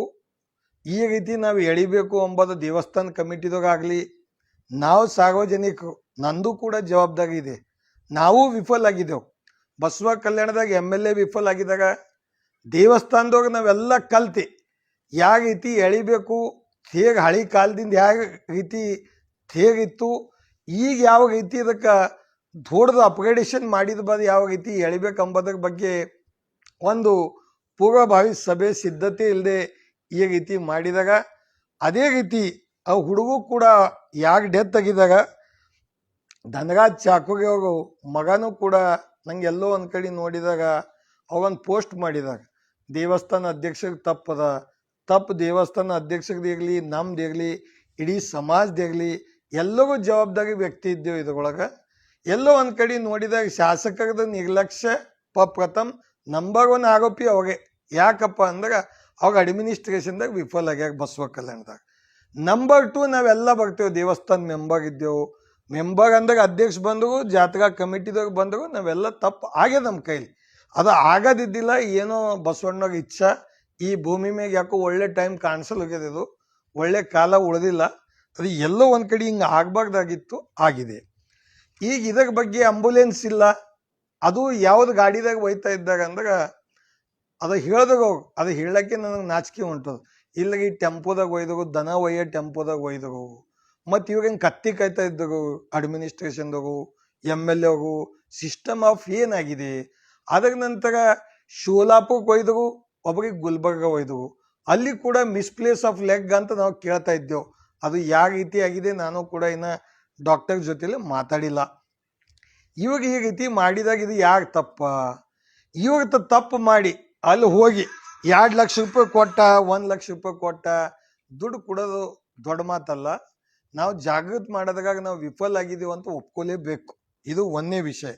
ಈ ರೀತಿ ನಾವು ಎಳಿಬೇಕು ಎಂಬುದು ದೇವಸ್ಥಾನ ಕಮಿಟಿದಾಗಲಿ ನಾವು ಸಾರ್ವಜನಿಕರು ನಂದು ಕೂಡ ಜವಾಬ್ದಾರಿ ಇದೆ. ನಾವು ವಿಫಲ ಆಗಿದ್ದೆವು. ಬಸವ ಕಲ್ಯಾಣದಾಗ MLA ವಿಫಲ ಆಗಿದ್ದಾಗ ದೇವಸ್ಥಾನದಾಗ ನಾವೆಲ್ಲ ಕಲ್ತಿ ಯಾವ ರೀತಿ ಎಳಿಬೇಕು, ಹೇಗೆ ಹಳಿ ಕಾಲದಿಂದ ಯಾವ ರೀತಿ ಹೇಗಿತ್ತು, ಈಗ ಯಾವ ರೀತಿ ಇದಕ್ಕೆ ದೊಡ್ಡದು ಅಪ್ಗ್ರೇಡೇಷನ್ ಮಾಡಿದ ಬಾದ ಯಾವ ರೀತಿ ಎಳಿಬೇಕಂಬುದ್ರ ಬಗ್ಗೆ ಒಂದು ಪೂರ್ವಭಾವಿ ಸಭೆ ಸಿದ್ಧತೆ ಇಲ್ಲದೆ ಈ ರೀತಿ ಮಾಡಿದಾಗ, ಅದೇ ರೀತಿ ಆ ಹುಡುಗ ಕೂಡ ಯಾಕೆ ಡೆತ್ ಆಗಿದಾಗ ಧನರಾಜ್ ಚಾಕುಗೆ ಅವರು ಮಗನೂ ಕೂಡ ನಂಗೆ ಎಲ್ಲೋ ಒಂದು ಕಡೆ ನೋಡಿದಾಗ ಅವೊಂದು ಪೋಸ್ಟ್ ಮಾಡಿದಾಗ ದೇವಸ್ಥಾನ ಅಧ್ಯಕ್ಷರಿಗೆ ತಪ್ಪದ, ತಪ್ಪು ದೇವಸ್ಥಾನ ಅಧ್ಯಕ್ಷರದಿರಲಿ, ನಮ್ದಿರಲಿ, ಇಡೀ ಸಮಾಜದಿರಲಿ ಎಲ್ಲರಿಗೂ ಜವಾಬ್ದಾರಿ ವ್ಯಕ್ತಿ ಇದ್ದೇವೆ. ಇದ್ರೊಳಗೆ ಎಲ್ಲೋ ಒಂದು ಕಡೆ ನೋಡಿದಾಗ ಶಾಸಕರದ ನಿರ್ಲಕ್ಷ್ಯ ಪ್ರಥಮ ನಂಬರ್ 1 ಆರೋಪಿ ಅವಾಗೆ. ಯಾಕಪ್ಪ ಅಂದ್ರೆ ಅವಾಗ ಅಡ್ಮಿನಿಸ್ಟ್ರೇಷನ್ದಾಗ ವಿಫಲ ಆಗ್ಯಾರ ಬಸವ ಕಲ್ಯಾಣದಾಗ. ನಂಬರ್ 2 ನಾವೆಲ್ಲ ಬರ್ತೇವೆ, ದೇವಸ್ಥಾನ ಮೆಂಬರ್ ಇದ್ದೇವೆ. ಮೆಂಬರ್ ಅಂದಾಗ ಅಧ್ಯಕ್ಷ ಬಂದರು, ಜಾತ್ರಾ ಕಮಿಟಿದಾಗ ಬಂದರು, ನಾವೆಲ್ಲ ತಪ್ಪು ಆಗ್ಯದ ನಮ್ಮ ಕೈಲಿ. ಅದು ಆಗೋದಿದ್ದಿಲ್ಲ, ಏನೋ ಬಸವಣ್ಣಗೆ ಇಚ್ಛಾ. ಈ ಭೂಮಿ ಮ್ಯಾಗ ಯಾಕೋ ಒಳ್ಳೆ ಟೈಮ್ ಕಾಣಿಸಲು ಹೋಗ್ಯದ, ಇದು ಒಳ್ಳೆ ಕಾಲ ಉಳಿದಿಲ್ಲ. ಅದು ಎಲ್ಲೋ ಒಂದು ಕಡೆ ಹಿಂಗೆ ಆಗಬಾರ್ದಾಗಿತ್ತು, ಆಗಿದೆ. ಈಗ ಇದರ ಬಗ್ಗೆ ಆಂಬುಲೆನ್ಸ್ ಇಲ್ಲ, ಅದು ಯಾವ್ದು ಗಾಡಿದಾಗ ಒಯ್ತಾ ಇದ್ದಾಗ ಅಂದ್ರೆ ಅದು ಹೇಳ್ದಾಗ ಅದು ಹೇಳಕ್ಕೆ ನನಗೆ ನಾಚಿಕೆ ಹೊಂಟದು. ಇಲ್ಲ ಈ ಟೆಂಪೋದಾಗ ಒಯ್ದವು, ದನ ಒಯ್ಯೋ ಟೆಂಪೋದಾಗ ಒಯ್ದವು, ಮತ್ತು ಇವಾಗ ಹಿಂಗೆ ಕತ್ತಿ ಕಾಯ್ತಾ ಇದ್ದವು ಅಡ್ಮಿನಿಸ್ಟ್ರೇಷನ್ದಾಗು MLA ಅವರು. ಸಿಸ್ಟಮ್ ಆಫ್ ಏನಾಗಿದೆ. ಅದರ ನಂತರ ಶೋಲಾಪುರಕ್ಕೆ ಒಯ್ದವು, ಒಬ್ಬರಿಗೆ ಗುಲ್ಬರ್ಗ ಒಯ್ದವು. ಅಲ್ಲಿ ಕೂಡ ಮಿಸ್ಪ್ಲೇಸ್ ಆಫ್ ಲೆಗ್ ಅಂತ ನಾವು ಕೇಳ್ತಾ ಇದ್ದೆವು. ಅದು ಯಾವ ರೀತಿ ಆಗಿದೆ ನಾನು ಕೂಡ ಇನ್ನು ಡಾಕ್ಟರ್ ಜೊತೆಲಿ ಮಾತಾಡಿಲ್ಲ. ಇವಾಗ ಈ ರೀತಿ ಮಾಡಿದಾಗ ಇದು ಯಾಕೆ ತಪ್ಪ? ಇವಾಗ ತಪ್ಪು ಮಾಡಿ ಅಲ್ಲಿ ಹೋಗಿ 2 ಲಕ್ಷ ರೂಪಾಯಿ ಕೊಟ್ಟ, 1 ಲಕ್ಷ ರೂಪಾಯಿ ಕೊಟ್ಟ ದುಡ್ಡು ಕೊಡೋದು ದೊಡ್ಡ ಮಾತಲ್ಲ. ನಾವು ಜಾಗೃತಿ ಮಾಡೋದಾಗ ನಾವು ವಿಫಲ ಆಗಿದ್ದೀವಿ ಅಂತ ಒಪ್ಕೊಲೇಬೇಕು. ಇದು ಒಂದನೇ ವಿಷಯ.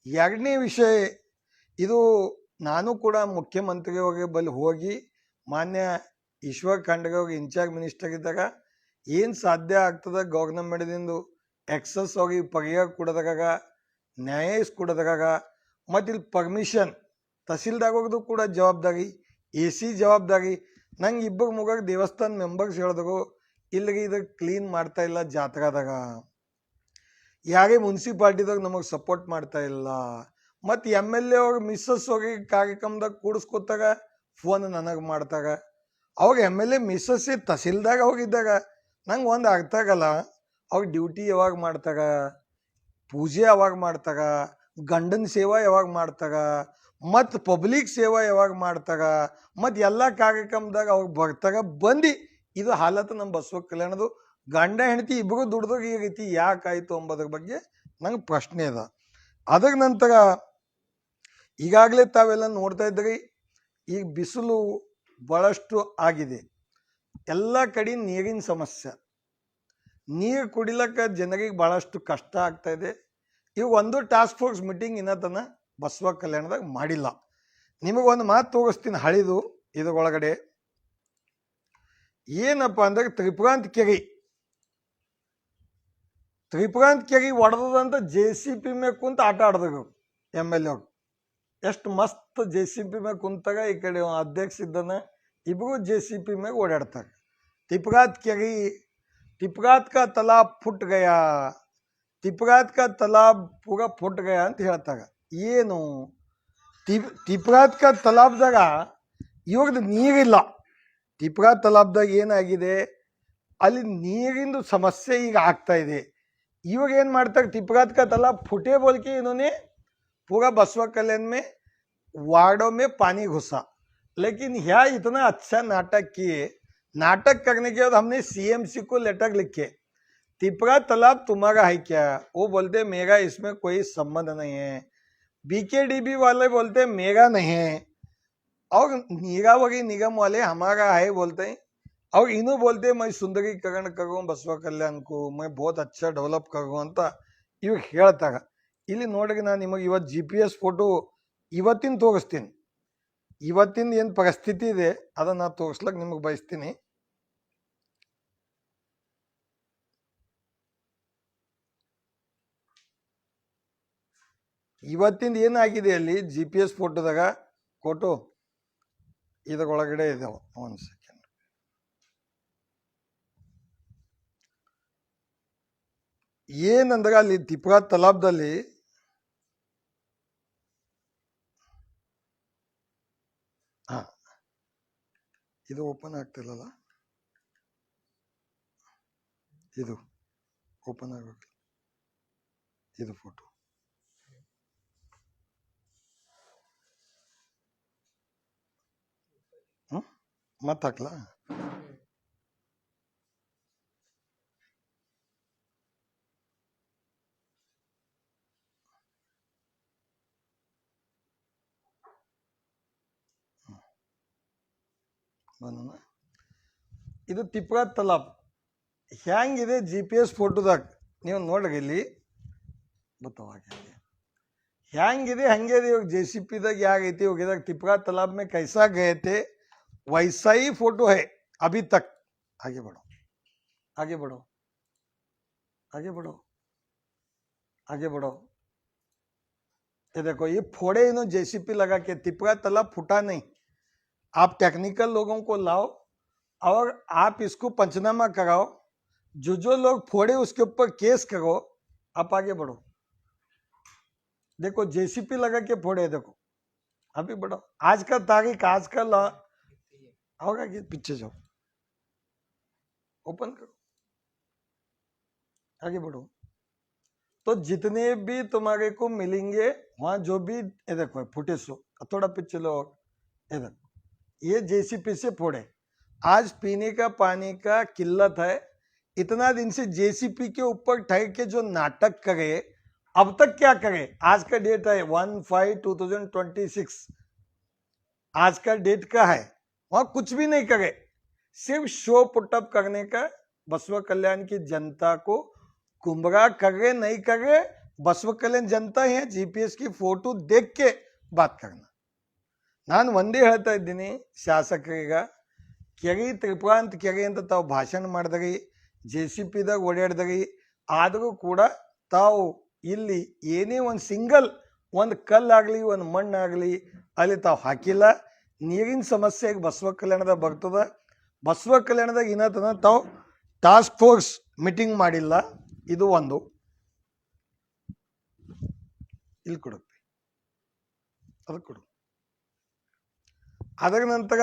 ಎರಡನೇ ವಿಷಯ, ಇದು ನಾನು ಕೂಡ ಮುಖ್ಯಮಂತ್ರಿಯವ್ರಿಗೆ ಬಳಿ ಹೋಗಿ ಮಾನ್ಯ ಈಶ್ವರ್ ಖಂಡ್ರೆ ಅವ್ರಿಗೆ ಇನ್ಚಾರ್ಜ್ ಮಿನಿಸ್ಟರ್ ಇದ್ದಾಗ ಏನು ಸಾಧ್ಯ ಆಗ್ತದೆ ಗೌರ್ಮೆಂಟ್ದಿಂದ ಎಕ್ಸಸ್ ಹೋಗಿ ಪರಿಹಾರ ಕೊಡೋದ್ರಾಗ, ನ್ಯಾಯ ಕೊಡೋದ್ರಾಗ, ಮತ್ತು ಇಲ್ಲಿ ಪರ್ಮಿಷನ್ ತಹಸೀಲ್ದಾರ್ ಹೋಗೋದು ಕೂಡ ಜವಾಬ್ದಾರಿ, AC ಜವಾಬ್ದಾರಿ. ನಂಗೆ ಇಬ್ಬರು ಮುಗಾಗ ದೇವಸ್ಥಾನ ಮೆಂಬರ್ಸ್ ಹೇಳಿದ್ರು, ಇಲ್ಲಿಗೆ ಇದು ಕ್ಲೀನ್ ಮಾಡ್ತಾ ಇಲ್ಲ ಜಾತ್ರಾದಾಗ, ಯಾರೇ ಮುನ್ಸಿಪಾಲ್ಟಿದಾಗ ನಮಗೆ ಸಪೋರ್ಟ್ ಮಾಡ್ತಾ ಇಲ್ಲ. ಮತ್ತು MLA ಅವ್ರು ಮಿಸ್ಸಸ್ ಹೋಗಿ ಕಾರ್ಯಕ್ರಮದಾಗ ಕೂಡಿಸ್ಕೊತಾಗ ಫೋನ್ ನನಗೆ ಮಾಡ್ತಾಗ. ಅವಾಗ MLA ಮಿಸ್ಸಸ್ ತಹಸೀಲ್ದಾಗ ಹೋಗಿದ್ದಾಗ ನಂಗೆ ಒಂದು ಅರ್ಥ ಆಗಲ್ಲ, ಅವ್ರ ಡ್ಯೂಟಿ ಯಾವಾಗ ಮಾಡ್ತಾಗ, ಪೂಜೆ ಯಾವಾಗ ಮಾಡ್ತಾಗ, ಗಂಡನ ಸೇವಾ ಯಾವಾಗ ಮಾಡ್ತಾಗ, ಮತ್ತು ಪಬ್ಲಿಕ್ ಸೇವಾ ಯಾವಾಗ ಮಾಡ್ತಾಗ, ಮತ್ತು ಎಲ್ಲ ಕಾರ್ಯಕ್ರಮದಾಗ ಅವ್ರು ಬರ್ತಾಗ. ಬಂದು ಇದು ಹಾಲತ್ತು ನಮ್ಮ ಬಸವ ಕಲ್ಯಾಣದು ಗಂಡ ಹೆಂಡತಿ ಇಬ್ಬರು ದುಡ್ದಾಗ ಈ ರೀತಿ ಯಾಕಾಯ್ತು ಅಂಬೋದ್ರ ಬಗ್ಗೆ ನಂಗೆ ಪ್ರಶ್ನೆ ಅದ. ಅದ್ರ ನಂತರ ಈಗಾಗಲೇ ತಾವೆಲ್ಲ ನೋಡ್ತಾ ಇದ್ರಿ, ಈಗ ಬಿಸಿಲು ಭಾಳಷ್ಟು ಆಗಿದೆ, ಎಲ್ಲ ಕಡೆ ನೀರಿನ ಸಮಸ್ಯೆ, ನೀರು ಕುಡಿಲಕ್ಕ ಜನರಿಗೆ ಭಾಳಷ್ಟು ಕಷ್ಟ ಆಗ್ತಾ ಇದೆ. ಈಗ ಒಂದು ಟಾಸ್ಕ್ ಫೋರ್ಸ್ ಮೀಟಿಂಗ್ ಇನ್ನತನ ಬಸವ ಕಲ್ಯಾಣದಾಗ ಮಾಡಿಲ್ಲ. ನಿಮಗೊಂದು ಮಾತು ತೋರಿಸ್ತೀನಿ ಹಳಿದು. ಇದ್ರೊಳಗಡೆ ಏನಪ್ಪ ಅಂದ್ರೆ ತ್ರಿಪುರಾಂತ ಕೆರೆ ಒಡೆದಂತ JCP ಮೇಲೆ ಕುಂತ ಆಟ ಆಡ್ದಾಗ MLA ಅವ್ರು ಎಷ್ಟು ಮಸ್ತ್ JCP ಮೇಲೆ ಕುಂತಾಗ ಈ ಕಡೆ ಅಧ್ಯಕ್ಷ ಇದ್ದಾನೆ, ಇಬ್ಬರು JCP ಮೇಲೆ ಓಡಾಡ್ತಾರೆ. टिपरात का तालाब फुट गया, टिपरात का तालाब पूरा फुट गया ಅಂತ ಹೇಳ್ತಾರೆ. ಏನು ಟಿಪರಾತ್ का तालाबದಾಗ ಇವಾಗ ನೀರಿಲ್ಲ. ಟಿಪರಾತ್ तालाबದಾಗ ಏನಾಗಿದೆ, ಅಲ್ಲಿ ನೀರಿಂದು ಸಮಸ್ಯೆ ಈಗ ಆಗ್ತಾ ಇದೆ. ಇವಾಗ ಏನು ಮಾಡ್ತಾರೆ, टिपरात का तालाब फुटे बोल के इन्होंने पूरा बसवा कल्याण में वार्डों में पानी घुसा. लेकिन यह इतना अच्छा नाटक किए, नाटक करने के बाद हमने CMC को लेटर लिखे, टिपरा तालाब तुम्हारा है क्या? वो बोलते मेरा इसमें कोई संबंध नहीं है. BKDB वाले बोलते मेरा नहीं है, और नीरावरी निगम वाले हमारा है बोलते हैं. और इन्हों बोलते मैं सुंदरीकरण करूँ बसवा कल्याण को, मैं बहुत अच्छा डेवलप करूँ ಅಂತ ಇವಾಗ ಹೇಳ್ತಾರೆ. ಇಲ್ಲಿ ನೋಡ್ರಿ, ನಾನು ನಿಮಗೆ ಇವತ್ತು GPS ಫೋಟೋ ಇವತ್ತಿನ ತೋರಿಸ್ತೀನಿ. ಇವತ್ತಿನ ಏನು ಪರಿಸ್ಥಿತಿ ಇದೆ ಅದನ್ನು ನಾನು ತೋರಿಸ್ಲಕ್ಕೆ ನಿಮಗೆ ಬಯಸ್ತೀನಿ. ಇವತ್ತಿಂದ ಏನಾಗಿದೆ ಅಲ್ಲಿ GPS ಫೋಟೋದಾಗ, ಫೋಟೋ ಇದರೊಳಗಡೆ ಇದಾವೆ. ಒಂದು ಸೆಕೆಂಡ್. ಏನಂದ್ರೆ ಅಲ್ಲಿ ಟಿಪರಾ ತಲಾಬ್ದಲ್ಲಿ ಇದು ಓಪನ್ ಆಗ್ತಿಲ್ಲಲ್ಲ, ಇದು ಓಪನ್ ಆಗಬೇಕು. ಇದು ಫೋಟೋ ಮತ್ತೆ ಹಾಕ್ಲಾ? ಇದು ಟಿಪರಾ ತಲಾಬ್ ಹ್ಯಾಂಗಿದೆ GPS ಫೋಟೋದಾಗ ನೀವು ನೋಡ್ರಿ. ಇಲ್ಲಿ बताओ ಹ್ಯಾಂಗಿದೆ ಹಂಗೆ ಇವಾಗ JCP ದಾಗ ಯಾಗೈತಿ ಹೋಗಿದಾಗ टिपरा तालाब में कैसा गए थे वैसा ही फोटो है अभी तक. आगे बढ़ो, आगे बढ़ो, आगे बढ़ो, आगे बढ़ो. ये देखो, ये फोड़े इन्होंने JCP लगा के. टिपरा तालाब फूटा नहीं. आप टेक्निकल लोगों को लाओ और आप इसको पंचनामा कराओ, जो लोग फोड़े उसके ऊपर केस करो. आप आगे बढ़ो. देखो JCP लगा के फोड़े, देखो अभी बढ़ो. आज का तारीख, आज का लॉ होगा कि पीछे जाओ, ओपन करो, आगे बढ़ो. तो जितने भी तुम्हारे को मिलेंगे वहां जो भी, ये देखो फुटेज लो, थोड़ा पीछे लो. ये देखो, ये JCP से फोड़े. आज पीने का पानी का किल्लत है. इतना दिन से JCP के ऊपर ठहर के जो नाटक करे, अब तक क्या करे? आज का डेट है 1/5/2026. आज का डेट का है, वहां कुछ भी नहीं करे, सिर्फ शो पुटअप करने का. बसवा कल्याण की जनता को गुमराह करे नहीं करे, बसवा कल्याण जनता है. GPS की फोटो देख के बात करना. ನಾನು ಒಂದೇ ಹೇಳ್ತಾ ಇದ್ದೀನಿ ಶಾಸಕರಿಗೆ, ಕೆರೆ ತ್ರಿಪುರಾಂತ ಕೆರೆ ಅಂತ ತಾವು ಭಾಷಣ ಮಾಡಿದ್ರಿ, JCPದಾಗ ಓಡಾಡಿದಾಗಿ, ಆದರೂ ಕೂಡ ತಾವು ಇಲ್ಲಿ ಏನೇ ಒಂದು ಸಿಂಗಲ್ ಒಂದು ಕಲ್ಲಾಗಲಿ ಒಂದು ಮಣ್ಣಾಗಲಿ ಅಲ್ಲಿ ತಾವು ಹಾಕಿಲ್ಲ. ನೀರಿನ ಸಮಸ್ಯೆಗೆ ಬಸವ ಕಲ್ಯಾಣದಾಗ ಬರ್ತದ. ಬಸವ ಕಲ್ಯಾಣದಾಗ ಇನ್ನತನ ತಾವು ಟಾಸ್ಕ್ ಫೋರ್ಸ್ ಮೀಟಿಂಗ್ ಮಾಡಿಲ್ಲ. ಇದು ಒಂದು. ಇಲ್ಲಿ ಕೊಡುತ್ತೆ, ಅದು ಕೊಡು. ಅದರ ನಂತರ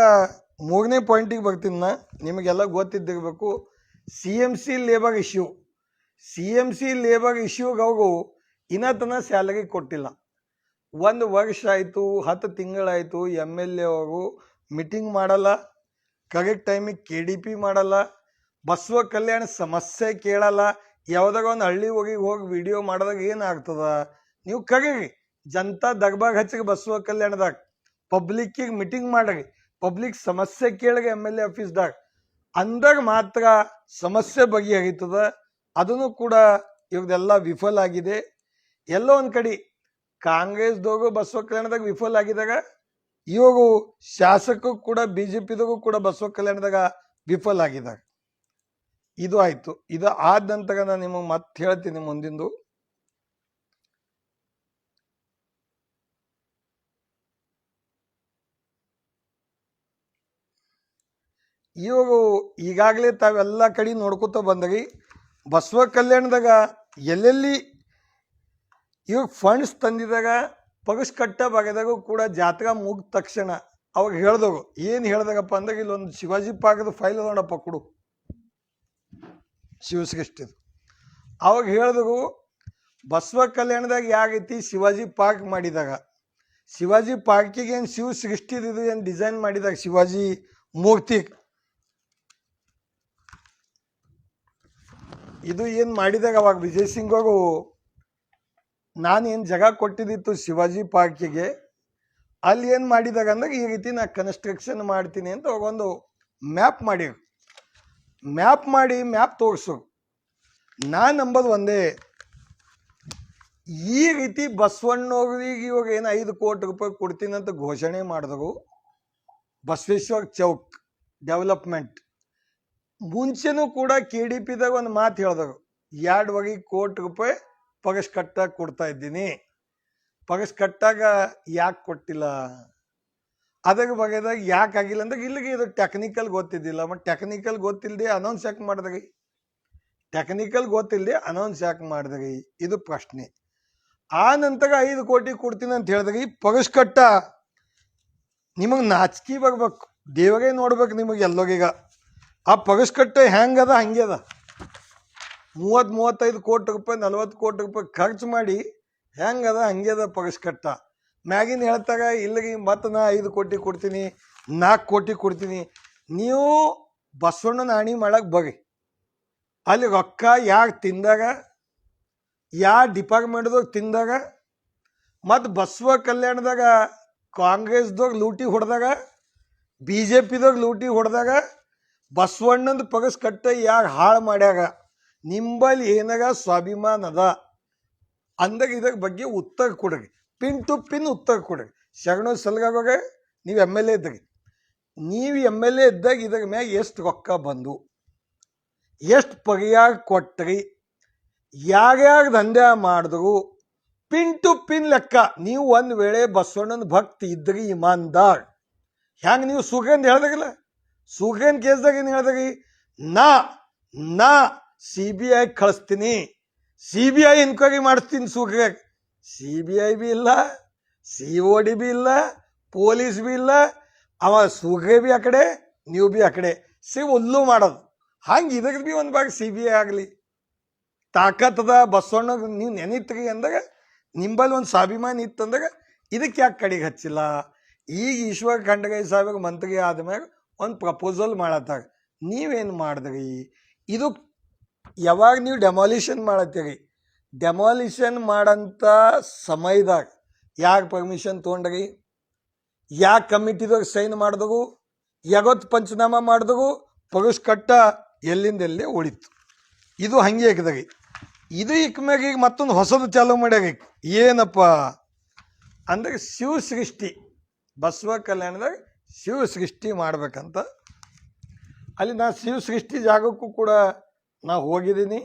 3ನೇ ಪಾಯಿಂಟಿಗೆ ಬರ್ತೀನಿ ನಾ. ನಿಮಗೆಲ್ಲ ಗೊತ್ತಿದ್ದಿರಬೇಕು, CMC labour issue. CMC labour ಇಶ್ಯೂಗೆ ಅವರು ಇನ್ನತನ ಸ್ಯಾಲರಿ ಕೊಟ್ಟಿಲ್ಲ. 1 ವರ್ಷ ಆಯಿತು, 10 ತಿಂಗಳಾಯಿತು. MLA ಅವರು ಮೀಟಿಂಗ್ ಮಾಡಲ್ಲ, ಕರೆಕ್ಟ್ ಟೈಮಿಗೆ KDP ಮಾಡಲ್ಲ, ಬಸವ ಕಲ್ಯಾಣ ಸಮಸ್ಯೆ ಕೇಳಲ್ಲ. ಯಾವುದಾಗ ಒಂದು ಹಳ್ಳಿ ಹೋಗಿ ವಿಡಿಯೋ ಮಾಡಿದಾಗ ಏನಾಗ್ತದ, ನೀವು ಕರೀರಿ, ಜನತಾ ದರ್ಬಾರ್ ಹಚ್ಚಿಗೆ ಬಸವ ಕಲ್ಯಾಣದಾಗ, ಪಬ್ಲಿಕ್ಕಿಗೆ ಮೀಟಿಂಗ್ ಮಾಡ್ರಿ, ಪಬ್ಲಿಕ್ ಸಮಸ್ಯೆ ಕೇಳಿಗೆ MLA ಆಫೀಸ್ದಾಗ, ಅಂದಾಗ ಮಾತ್ರ ಸಮಸ್ಯೆ ಬಗೆಹರಿತದ. ಅದನ್ನು ಕೂಡ ಇವ್ರದೆಲ್ಲ ವಿಫಲ ಆಗಿದೆ. ಎಲ್ಲೋ ಒಂದು ಕಡೆ ಕಾಂಗ್ರೆಸ್ದವರು ಬಸವ ಕಲ್ಯಾಣದಾಗ ವಿಫಲ ಆಗಿದಾಗ, ಇವರು ಶಾಸಕರು ಕೂಡ BJPದಾಗೂ ಕೂಡ ಬಸವ ಕಲ್ಯಾಣದಾಗ ವಿಫಲ ಆಗಿದ್ದಾರೆ. ಇದು ಆಯ್ತು. ಇದು ಆದ ನಂತರ ನಾನು ನಿಮಗೆ ಮತ್ತೆ ಹೇಳ್ತೀನಿ ಮುಂದಿಂದು. ಇವರು ಈಗಾಗಲೇ ತಾವೆಲ್ಲ ಕಡೆ ನೋಡ್ಕೊತ ಬಂದ್ರಿ. ಬಸವ ಕಲ್ಯಾಣದಾಗ ಎಲ್ಲೆಲ್ಲಿ ಇವಾಗ ಫಂಡ್ಸ್ ತಂದಿದಾಗ ಪಗಸ್ ಕಟ್ಟ ಭಾಗದಾಗೂ ಕೂಡ ಜಾತ್ರಾ ಮುಗಿದ ತಕ್ಷಣ ಅವಾಗ ಹೇಳ್ದವು. ಏನು ಹೇಳ್ದಾಗಪ್ಪ ಅಂದಾಗ, ಇಲ್ಲೊಂದು ಶಿವಾಜಿ ಪಾರ್ಕದ ಫೈಲ್ ಅದೋಣಪ್ಪ ಕೊಡು, ಶಿವಸೃಷ್ಟಿದು. ಅವಾಗ ಹೇಳಿದವು, ಬಸವ ಕಲ್ಯಾಣದಾಗ ಯಾವ ರೀತಿ ಶಿವಾಜಿ ಪಾರ್ಕ್ ಮಾಡಿದಾಗ, ಶಿವಾಜಿ ಪಾರ್ಕಿಗೆ ಏನು ಶಿವ ಸೃಷ್ಟಿದು ಏನು ಡಿಸೈನ್ ಮಾಡಿದಾಗ, ಶಿವಾಜಿ ಮೂರ್ತಿ ಇದು ಏನು ಮಾಡಿದಾಗ, ಅವಾಗ ವಿಜಯ್ ಸಿಂಗ್ ಅವರು ನಾನು ಏನು ಜಾಗ ಕೊಟ್ಟಿದ್ದಿತ್ತು ಶಿವಾಜಿ ಪಾರ್ಕಿಗೆ, ಅಲ್ಲಿ ಏನು ಮಾಡಿದಾಗ ಅಂದಾಗ ಈ ರೀತಿ ನಾ ಕನ್ಸ್ಟ್ರಕ್ಷನ್ ಮಾಡ್ತೀನಿ ಅಂತ ಒಂದು ಮ್ಯಾಪ್ ಮಾಡಿ ಮ್ಯಾಪ್ ತೋರಿಸು. ನಾನು ನಂಬೋದು ಒಂದೇ, ಈ ರೀತಿ ಬಸವಣ್ಣವ್ರಿಗೆ ಇವಾಗ ಏನು 5 ಕೋಟಿ ರೂಪಾಯಿ ಕೊಡ್ತೀನಿ ಅಂತ ಘೋಷಣೆ ಮಾಡಿದ್ರು. ಬಸವೇಶ್ವರ ಚೌಕ್ ಡೆವಲಪ್ಮೆಂಟ್ ಮುಂಚೆನೂ ಕೂಡ KDPದಾಗ ಒಂದು ಮಾತು ಹೇಳಿದ್ರು, 2.5 ಕೋಟಿ ರೂಪಾಯಿ ಪಗಸ್ ಕಟ್ಟಾಗ ಕೊಡ್ತಾ ಇದ್ದೀನಿ. ಪಗಸ್ ಕಟ್ಟಾಗ ಯಾಕೆ ಕೊಟ್ಟಿಲ್ಲ, ಅದರ ಬಗೆದಾಗ ಯಾಕೆ ಆಗಿಲ್ಲ ಅಂದಾಗ, ಇಲ್ಲಿಗೆ ಇದು ಟೆಕ್ನಿಕಲ್ ಗೊತ್ತಿದ್ದಿಲ್ಲ. ಮತ್ತು ಟೆಕ್ನಿಕಲ್ ಗೊತ್ತಿಲ್ಲದೆ ಅನೌನ್ಸ್ ಯಾಕೆ ಮಾಡಿದ್ರಿ, ಟೆಕ್ನಿಕಲ್ ಗೊತ್ತಿಲ್ಲದೆ ಅನೌನ್ಸ್ ಯಾಕೆ ಮಾಡಿದ್ರಿ, ಇದು ಪ್ರಶ್ನೆ. ಆ ನಂತರ 5 ಕೋಟಿ ಕೊಡ್ತೀನಿ ಅಂತ ಹೇಳಿದ್ರಿ. ಪಗಸ್ ಕಟ್ಟ ನಿಮಗೆ ನಾಚಿಕೆ ಬರ್ಬೇಕು, ದೇವರೇ ನೋಡ್ಬೇಕು ನಿಮಗೆ ಎಲ್ಲರಿಗ. ಆ ಪಗಸ್ ಕಟ್ಟ ಹೆಂಗದ ಹಂಗೆ ಅದ. 30-35 ಕೋಟಿ ರೂಪಾಯಿ 40 ಕೋಟಿ ರೂಪಾಯಿ ಖರ್ಚು ಮಾಡಿ ಹೆಂಗದ ಹಂಗೆ ಅದ ಪಗಸ್ ಕಟ್ಟ. ಮ್ಯಾಗಿನ ಹೇಳ್ತಾಗ ಇಲ್ಲಿಗೆ ಮತ್ತೆ ನಾ 5 ಕೋಟಿ ಕೊಡ್ತೀನಿ, 4 ಕೋಟಿ ಕೊಡ್ತೀನಿ. ನೀವು ಬಸವಣ್ಣನ ಹಾನಿ ಮಾಡಕ್ಕೆ ಬರ್ರಿ, ಅಲ್ಲಿ ರೊಕ್ಕ ಯಾರು ತಿಂದಾಗ, ಯಾವ ಡಿಪಾರ್ಟ್ಮೆಂಟ್ದಾಗ ತಿಂದಾಗ, ಮತ್ತು ಬಸವ ಕಲ್ಯಾಣದಾಗ ಕಾಂಗ್ರೆಸ್ದಾಗ ಲೂಟಿ ಹೊಡೆದಾಗ, BJPದಾಗ ಲೂಟಿ ಹೊಡೆದಾಗ, ಬಸವಣ್ಣಂದು ಪಗಸ್ ಕಟ್ಟ ಯಾರು ಹಾಳು ಮಾಡ್ಯಾಗ, ನಿಂಬಲ್ಲಿ ಏನಾಗ ಸ್ವಾಭಿಮಾನ ಅದ ಅಂದಾಗ ಇದ್ರ ಬಗ್ಗೆ ಉತ್ತರ ಕೊಡ್ರಿ, ಪಿನ್ ಟು ಪಿನ್ ಉತ್ತರ ಕೊಡ್ರಿ. ಶರಣು ಸಲ್ಗಾವಾಗ ನೀವು MLA ಇದ್ದಾಗ, ನೀವು MLA ಇದ್ದಾಗ ಇದ್ರ ಮ್ಯಾಗ ಎಷ್ಟು ರೊಕ್ಕ ಬಂದು, ಎಷ್ಟು ಪರಿಹಾರ ಕೊಟ್ರಿ, ಯಾರ್ಯಾರು ದಂಧೆ ಮಾಡಿದ್ರು, ಪಿನ್ ಟು ಪಿನ್ ಲೆಕ್ಕ. ನೀವು ಒಂದು ವೇಳೆ ಬಸವಣ್ಣನ ಭಕ್ತಿ ಇದ್ರಿ, ಇಮಾನ್ದಾರ್, ಹೆಂಗೆ ನೀವು ಸುಗಂಧ ಹೇಳ್ದಾಗಿಲ್ಲ, ಸುಗಂಧ ಕೇಸ್ದಾಗ ಏನು ಹೇಳ್ದಾಗಿ, ನಾ CBI ಕಳಿಸ್ತೀನಿ, CBI ಎನ್ಕ್ವೈರಿ ಮಾಡಿಸ್ತೀನಿ. ಸುಗ್ರಾಗ CBI ಬಿ ಇಲ್ಲ, COD ಬಿ ಇಲ್ಲ, ಪೊಲೀಸ್ ಬಿ ಇಲ್ಲ. ಅವ ಸುಗ್ರೆ ಬಿ ಆ ಕಡೆ, ನೀವು ಬಿ ಆ ಕಡೆ, ಉಲ್ಲು ಮಾಡೋದು. ಹಂಗೆ ಇದಾಗ ಬಿ ಒಂದು ಭಾಗ CBI ಆಗಲಿ ತಾಕತ್ತದ. ಬಸವಣ್ಣ ನೀವು ನೆನೀತ್ರಿ ಅಂದಾಗ, ನಿಂಬಲ್ಲಿ ಒಂದು ಸ್ವಾಭಿಮಾನ ಇತ್ತಂದಾಗ ಇದಕ್ಕೆ ಯಾಕೆ ಕಡೆಗೆ ಹಚ್ಚಿಲ್ಲ. ಈಗ ಈಶ್ವರ್ ಖಂಡ್ರೆ ಸಾಹೇಬ್ರಿಗೆ ಮಂತ್ರಿ ಆದ್ಮ್ಯಾಗ ಒಂದು ಪ್ರಪೋಸಲ್ ಮಾಡತ್ತಾಗ ನೀವೇನು ಮಾಡಿದ್ರಿ. ಇದು ಯಾವಾಗ ನೀವು ಡೆಮಾಲಿಷನ್ ಮಾಡತ್ತೀರಿ, ಡೆಮಾಲಿಷನ್ ಮಾಡೋಂಥ ಸಮಯದಾಗ ಯಾಕೆ ಪರ್ಮಿಷನ್ ತೊಗೊಂಡ್ರಿ, ಯಾಕೆ ಕಮಿಟಿದಾಗ ಸೈನ್ ಮಾಡಿದವು, ಯಾವತ್ತು ಪಂಚನಾಮ ಮಾಡಿದವು, ಪಗಸ್ ಕಟ್ಟ ಎಲ್ಲಿಂದ ಎಲ್ಲೇ ಉಳಿತು. ಇದು ಹಂಗೆ ಹಾಕಿದಾಗಿ. ಇದು ಇಕ್ಮ್ಯಾಗ ಈಗ ಮತ್ತೊಂದು ಹೊಸದು ಚಾಲೂ ಮಾಡ್ಯಾಗ. ಏನಪ್ಪ ಅಂದ್ರೆ ಶಿವ ಸೃಷ್ಟಿ, ಬಸವ ಕಲ್ಯಾಣದಾಗ ಶಿವ ಸೃಷ್ಟಿ ಮಾಡ್ಬೇಕಂತ. ಅಲ್ಲಿ ನಾ ಶಿವ ಸೃಷ್ಟಿ ಜಾಗಕ್ಕೂ ಕೂಡ ನಾ ಹೋಗಿದ್ದೀನಿ.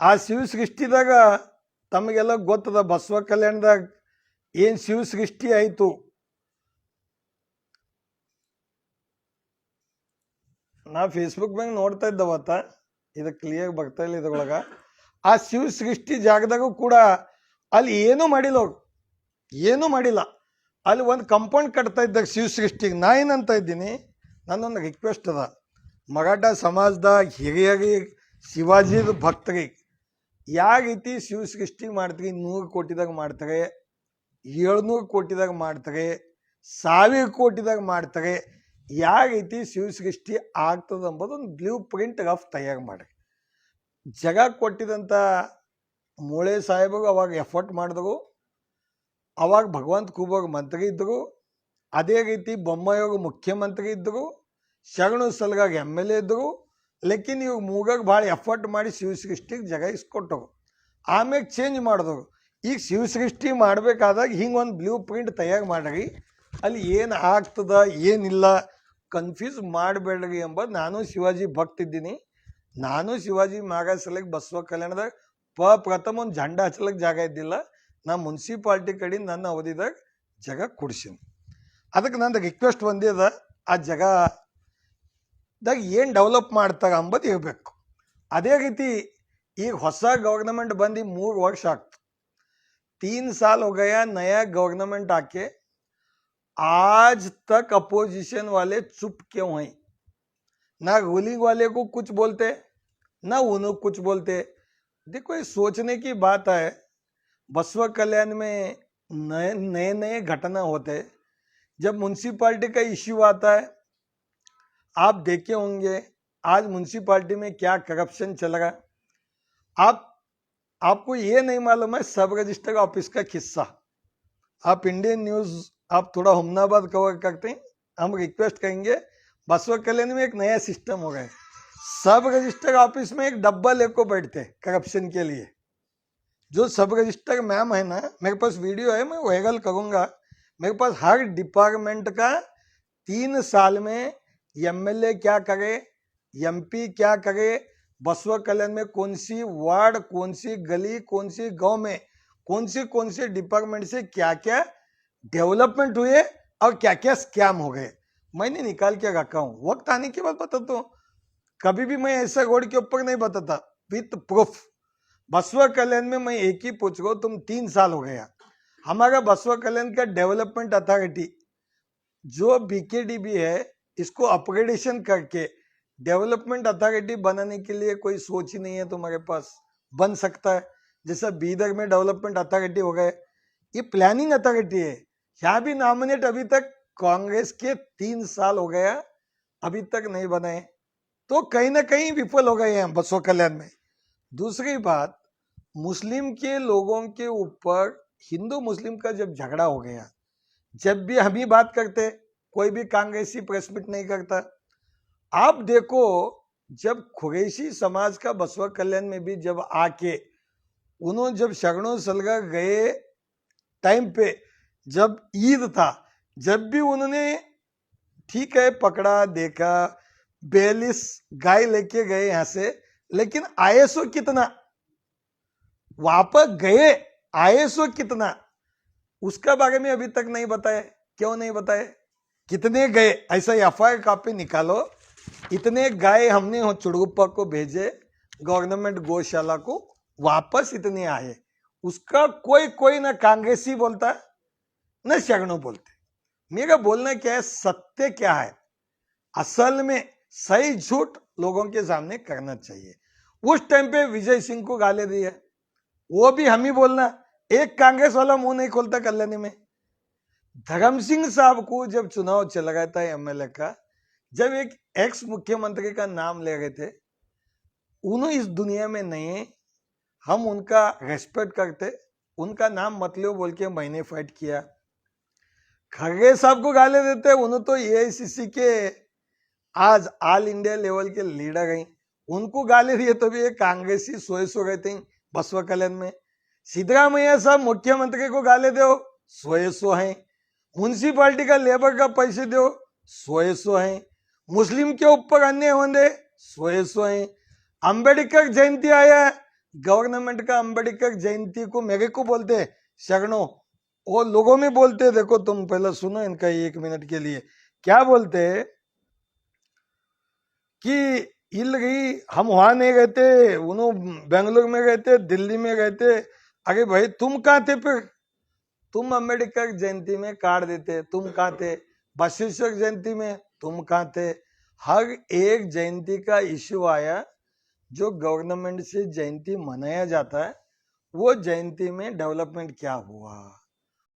ಆ ಶಿವ ಸೃಷ್ಟಿದಾಗ ತಮಗೆಲ್ಲ ಗೊತ್ತದ, ಬಸವ ಕಲ್ಯಾಣದಾಗ ಏನು ಶಿವ ಸೃಷ್ಟಿ ಆಯಿತು. ನಾ ಫೇಸ್ಬುಕ್ ಮ್ಯಾಗ ನೋಡ್ತಾ ಇದ್ದವತ್ತ, ಇದು ಕ್ಲಿಯರ್ ಬರ್ತಾ ಇಲ್ಲ ಇದ್ರೊಳಗೆ. ಆ ಶಿವ ಸೃಷ್ಟಿ ಜಾಗದಾಗೂ ಕೂಡ ಅಲ್ಲಿ ಏನೂ ಮಾಡಿಲ್ಲ ಅವ್ರು, ಏನೂ ಮಾಡಿಲ್ಲ. ಅಲ್ಲಿ ಒಂದು ಕಂಪೌಂಡ್ ಕಟ್ತಾ ಇದ್ದಾಗ ಶಿವ ಸೃಷ್ಟಿಗೆ ನಾ ಏನಂತ ಇದ್ದೀನಿ, ನನ್ನೊಂದು ರಿಕ್ವೆಸ್ಟ್ ಅದ, ಮರಾಠ ಸಮಾಜದಾಗ ಹಿರಿಯರಿಗೆ, ಶಿವಾಜಿದ ಭಕ್ತರಿಗೆ ಯಾವ ರೀತಿ ಶಿವ ಸೃಷ್ಟಿ ಮಾಡ್ತೀರಿ, 100 ಕೋಟಿದಾಗ ಮಾಡ್ತಾರೆ, 700 ಕೋಟಿದಾಗ ಮಾಡ್ತಾರೆ, 1000 ಕೋಟಿದಾಗ ಮಾಡ್ತಾರೆ, ಯಾವ ರೀತಿ ಶಿವ ಸೃಷ್ಟಿ ಆಗ್ತದೆ ಅಂಬೋದು ಒಂದು ಬ್ಲೂ ಪ್ರಿಂಟ್ ರಫ್ ತಯಾರು ಮಾಡಿ. ಜಗ ಕೊಟ್ಟಿದಂಥ ಮೂಳೆ ಸಾಹೇಬರು ಅವಾಗ ಎಫರ್ಟ್ ಮಾಡಿದ್ರು. ಅವಾಗ ಭಗವಂತ ಖೂಬಾಗ ಮಂತ್ರಿ ಇದ್ದರು. ಅದೇ ರೀತಿ ಬೊಮ್ಮಾಯಿಯವರು ಮುಖ್ಯಮಂತ್ರಿ ಇದ್ದರು, ಶರಣು ಸಲಗಾಗ MLA ಇದ್ದರು. ಲೇಕಿನ್ ಇವಾಗ ಮೂಗಾಗ ಭಾಳ ಎಫರ್ಟ್ ಮಾಡಿ ಶಿವ ಸೃಷ್ಟಿಗೆ ಜಾಗ ಇಸ್ಕೊಟ್ಟರು. ಆಮ್ಯಾಗ ಚೇಂಜ್ ಮಾಡಿದವರು. ಈಗ ಶಿವ ಸೃಷ್ಟಿ ಮಾಡಬೇಕಾದಾಗ ಹಿಂಗೆ ಒಂದು ಬ್ಲೂ ಪ್ರಿಂಟ್ ತಯಾರು ಮಾಡ್ರಿ, ಅಲ್ಲಿ ಏನು ಆಗ್ತದ ಏನಿಲ್ಲ ಕನ್ಫ್ಯೂಸ್ ಮಾಡಬೇಡ್ರಿ ಎಂಬುದು. ನಾನು ಶಿವಾಜಿ ಭಕ್ತ ಇದ್ದೀನಿ. ನಾನು ಶಿವಾಜಿ ಮಹಾರಾಜ್ ಸಲಕ್ಕೆ ಬಸವ ಕಲ್ಯಾಣದಾಗ ಪ್ರಥಮ ಒಂದು झंडा ಹಚ್ಚಲಕ್ಕೆ ಜಾಗ ಇದ್ದಿಲ್ಲ. ನಾ ಮುನ್ಸಿಪಾಲ್ಟಿ ಕಡೆಯಿಂದ ನನ್ನ ಅವಧಿದಾಗ ಜಾಗ ಕೊಡ್ಸೀನಿ. ಅದಕ್ಕೆ ನಂದು ರಿಕ್ವೆಸ್ಟ್ ಒಂದಿದ, ಆ ಜಾಗದಾಗ ಏನು ಡೆವಲಪ್ ಮಾಡ್ತಾರೆ ಅಂಬದು ಇರಬೇಕು. ಅದೇ ರೀತಿ ಈಗ ಹೊಸ ಗवर्नमेंट ಬಂದು 3 ವರ್ಷ ಆಗ್ತು. 3 साल हो गया नया गवर्नमेंट आके, आज तक अपोजिशन वाले चुप क्यों हैं? ना रूलिंग वाले को कुछ बोलते, ना उन्हों कुछ बोलते. देखो ये सोचने की बात है. बसवा कल्याण में नए नए घटना होते. जब म्यूनसिपाल्टी का इश्यू आता है, आप देखे होंगे आज म्यूनसिपाल्टी में क्या करप्शन चल रहा. आपको ये नहीं मालूम है सब रजिस्टर ऑफिस का किस्सा. आप इंडियन न्यूज़ आप थोड़ा हुमनाबाद कवर करते हैं. हम रिक्वेस्ट करेंगे, बसवा कल्याण में एक नया सिस्टम हो गया. सब रजिस्टर ऑफिस में एक डब्बा लेको बैठते करप्शन के लिए. जो सब रजिस्टर मैम है ना, मेरे पास वीडियो है, मैं वायरल करूँगा. मेरे पास हर डिपार्टमेंट का 3 साल में MLA क्या करे, MP क्या करे, बसवा कल्याण में कौन सी वार्ड, कौन सी गली, कौन सी गांव में कौन से डिपार्टमेंट से क्या क्या डेवलपमेंट हुए और क्या क्या स्कैम हो गए, मैंने निकाल के रखा हूँ. वक्त आने के बाद बताता हूँ. कभी भी मैं ऐसा रोड के ऊपर नहीं बताता, विथ प्रूफ. बसवा कल्याण में मैं एक ही पूछ रहा हूँ, तुम 3 साल हो गया. हमारा बसवा कल्याण का डेवलपमेंट अथॉरिटी जो BKDB है, इसको अपग्रेडेशन करके डेवलपमेंट अथॉरिटी बनाने के लिए कोई सोच ही नहीं है तुम्हारे पास. बन सकता है जैसा बीदर में डेवलपमेंट अथॉरिटी हो गए, ये प्लानिंग अथॉरिटी है. यहाँ भी नॉमिनेट अभी तक कांग्रेस के 3 साल हो गया, अभी तक नहीं बनाए, तो कहीं ना कहीं विफल हो गए हैं बसवा कल्याण में. दूसरी बात, मुस्लिम के लोगों के ऊपर हिंदू मुस्लिम का जब झगड़ा हो गया, जब भी हम ही बात करते, कोई भी कांग्रेसी प्रेस मीट नहीं करता. आप देखो, जब कुरैशी समाज का बसवा कल्याण में भी जब आके उन्होंने जब शरणों सलगा गए टाइम पे, जब ईद था, जब भी उन्होंने ठीक है पकड़ा, देखा, 42 गाय लेके गए यहाँ से, लेकिन ISO कितना, वापस गए ISO कितना, उसका बारे में अभी तक नहीं बताए. क्यों नहीं बताए? कितने गए, ऐसा FIR कॉपी निकालो. इतने गाय हमने चुड़गुप्पा को भेजे, गवर्नमेंट गौशाला को, वापस इतने आए. उसका कोई ना कांग्रेसी बोलता न शरणों बोलते. मेरा बोलना क्या है, सत्य क्या है, असल में सही झूठ लोगों के सामने करना चाहिए. उस टाइम पे विजय सिंह को गाली दी है, वो भी हम ही बोलना. एक कांग्रेस वाला मुंह नहीं खोलता कल्याणी में. धर्म सिंह साहब को जब चुनाव चला गया था MLA का, जब एक एक्स मुख्यमंत्री का नाम ले रहे थे, उन्होंने इस दुनिया में नहीं है, हम उनका रेस्पेक्ट करते, उनका नाम मत लो बोल के मैंने फाइट किया. खड़गे साहब को गाली देते, उन्होंने तो AICC के आज ऑल इंडिया लेवल के लीडर हैं, उनको गाली दिए तो भी ये कांग्रेसी सो गए थे बसवा कल्याण में. सिद्धरामैया साहब मुख्यमंत्री को गाली दो, 100 हैं. म्यूनसिपाल्टी का लेबर का पैसे दो, सो हैं, मुस्लिम के ऊपर अन्याय होंगे, सो हैं। अंबेडकर जयंती आया, गवर्नमेंट का अंबेडकर जयंती को मेरे को बोलते शरणों, और लोगों में बोलते, देखो तुम पहले सुनो इनका 1 मिनट के लिए, क्या बोलते कि हम वहां नहीं रहते, उन्होंने बेंगलुरु में रहते, दिल्ली में रहते। अरे भाई तुम कहाँ थे फिर? तुम अंबेडकर जयंती में कार्ड देते, तुम कहाँ थे? बसवेश्वर जयंती में तुम कहाँ थे? हर एक जयंती का इश्यू आया, जो गवर्नमेंट से जयंती मनाया जाता है वो जयंती में डेवलपमेंट क्या हुआ।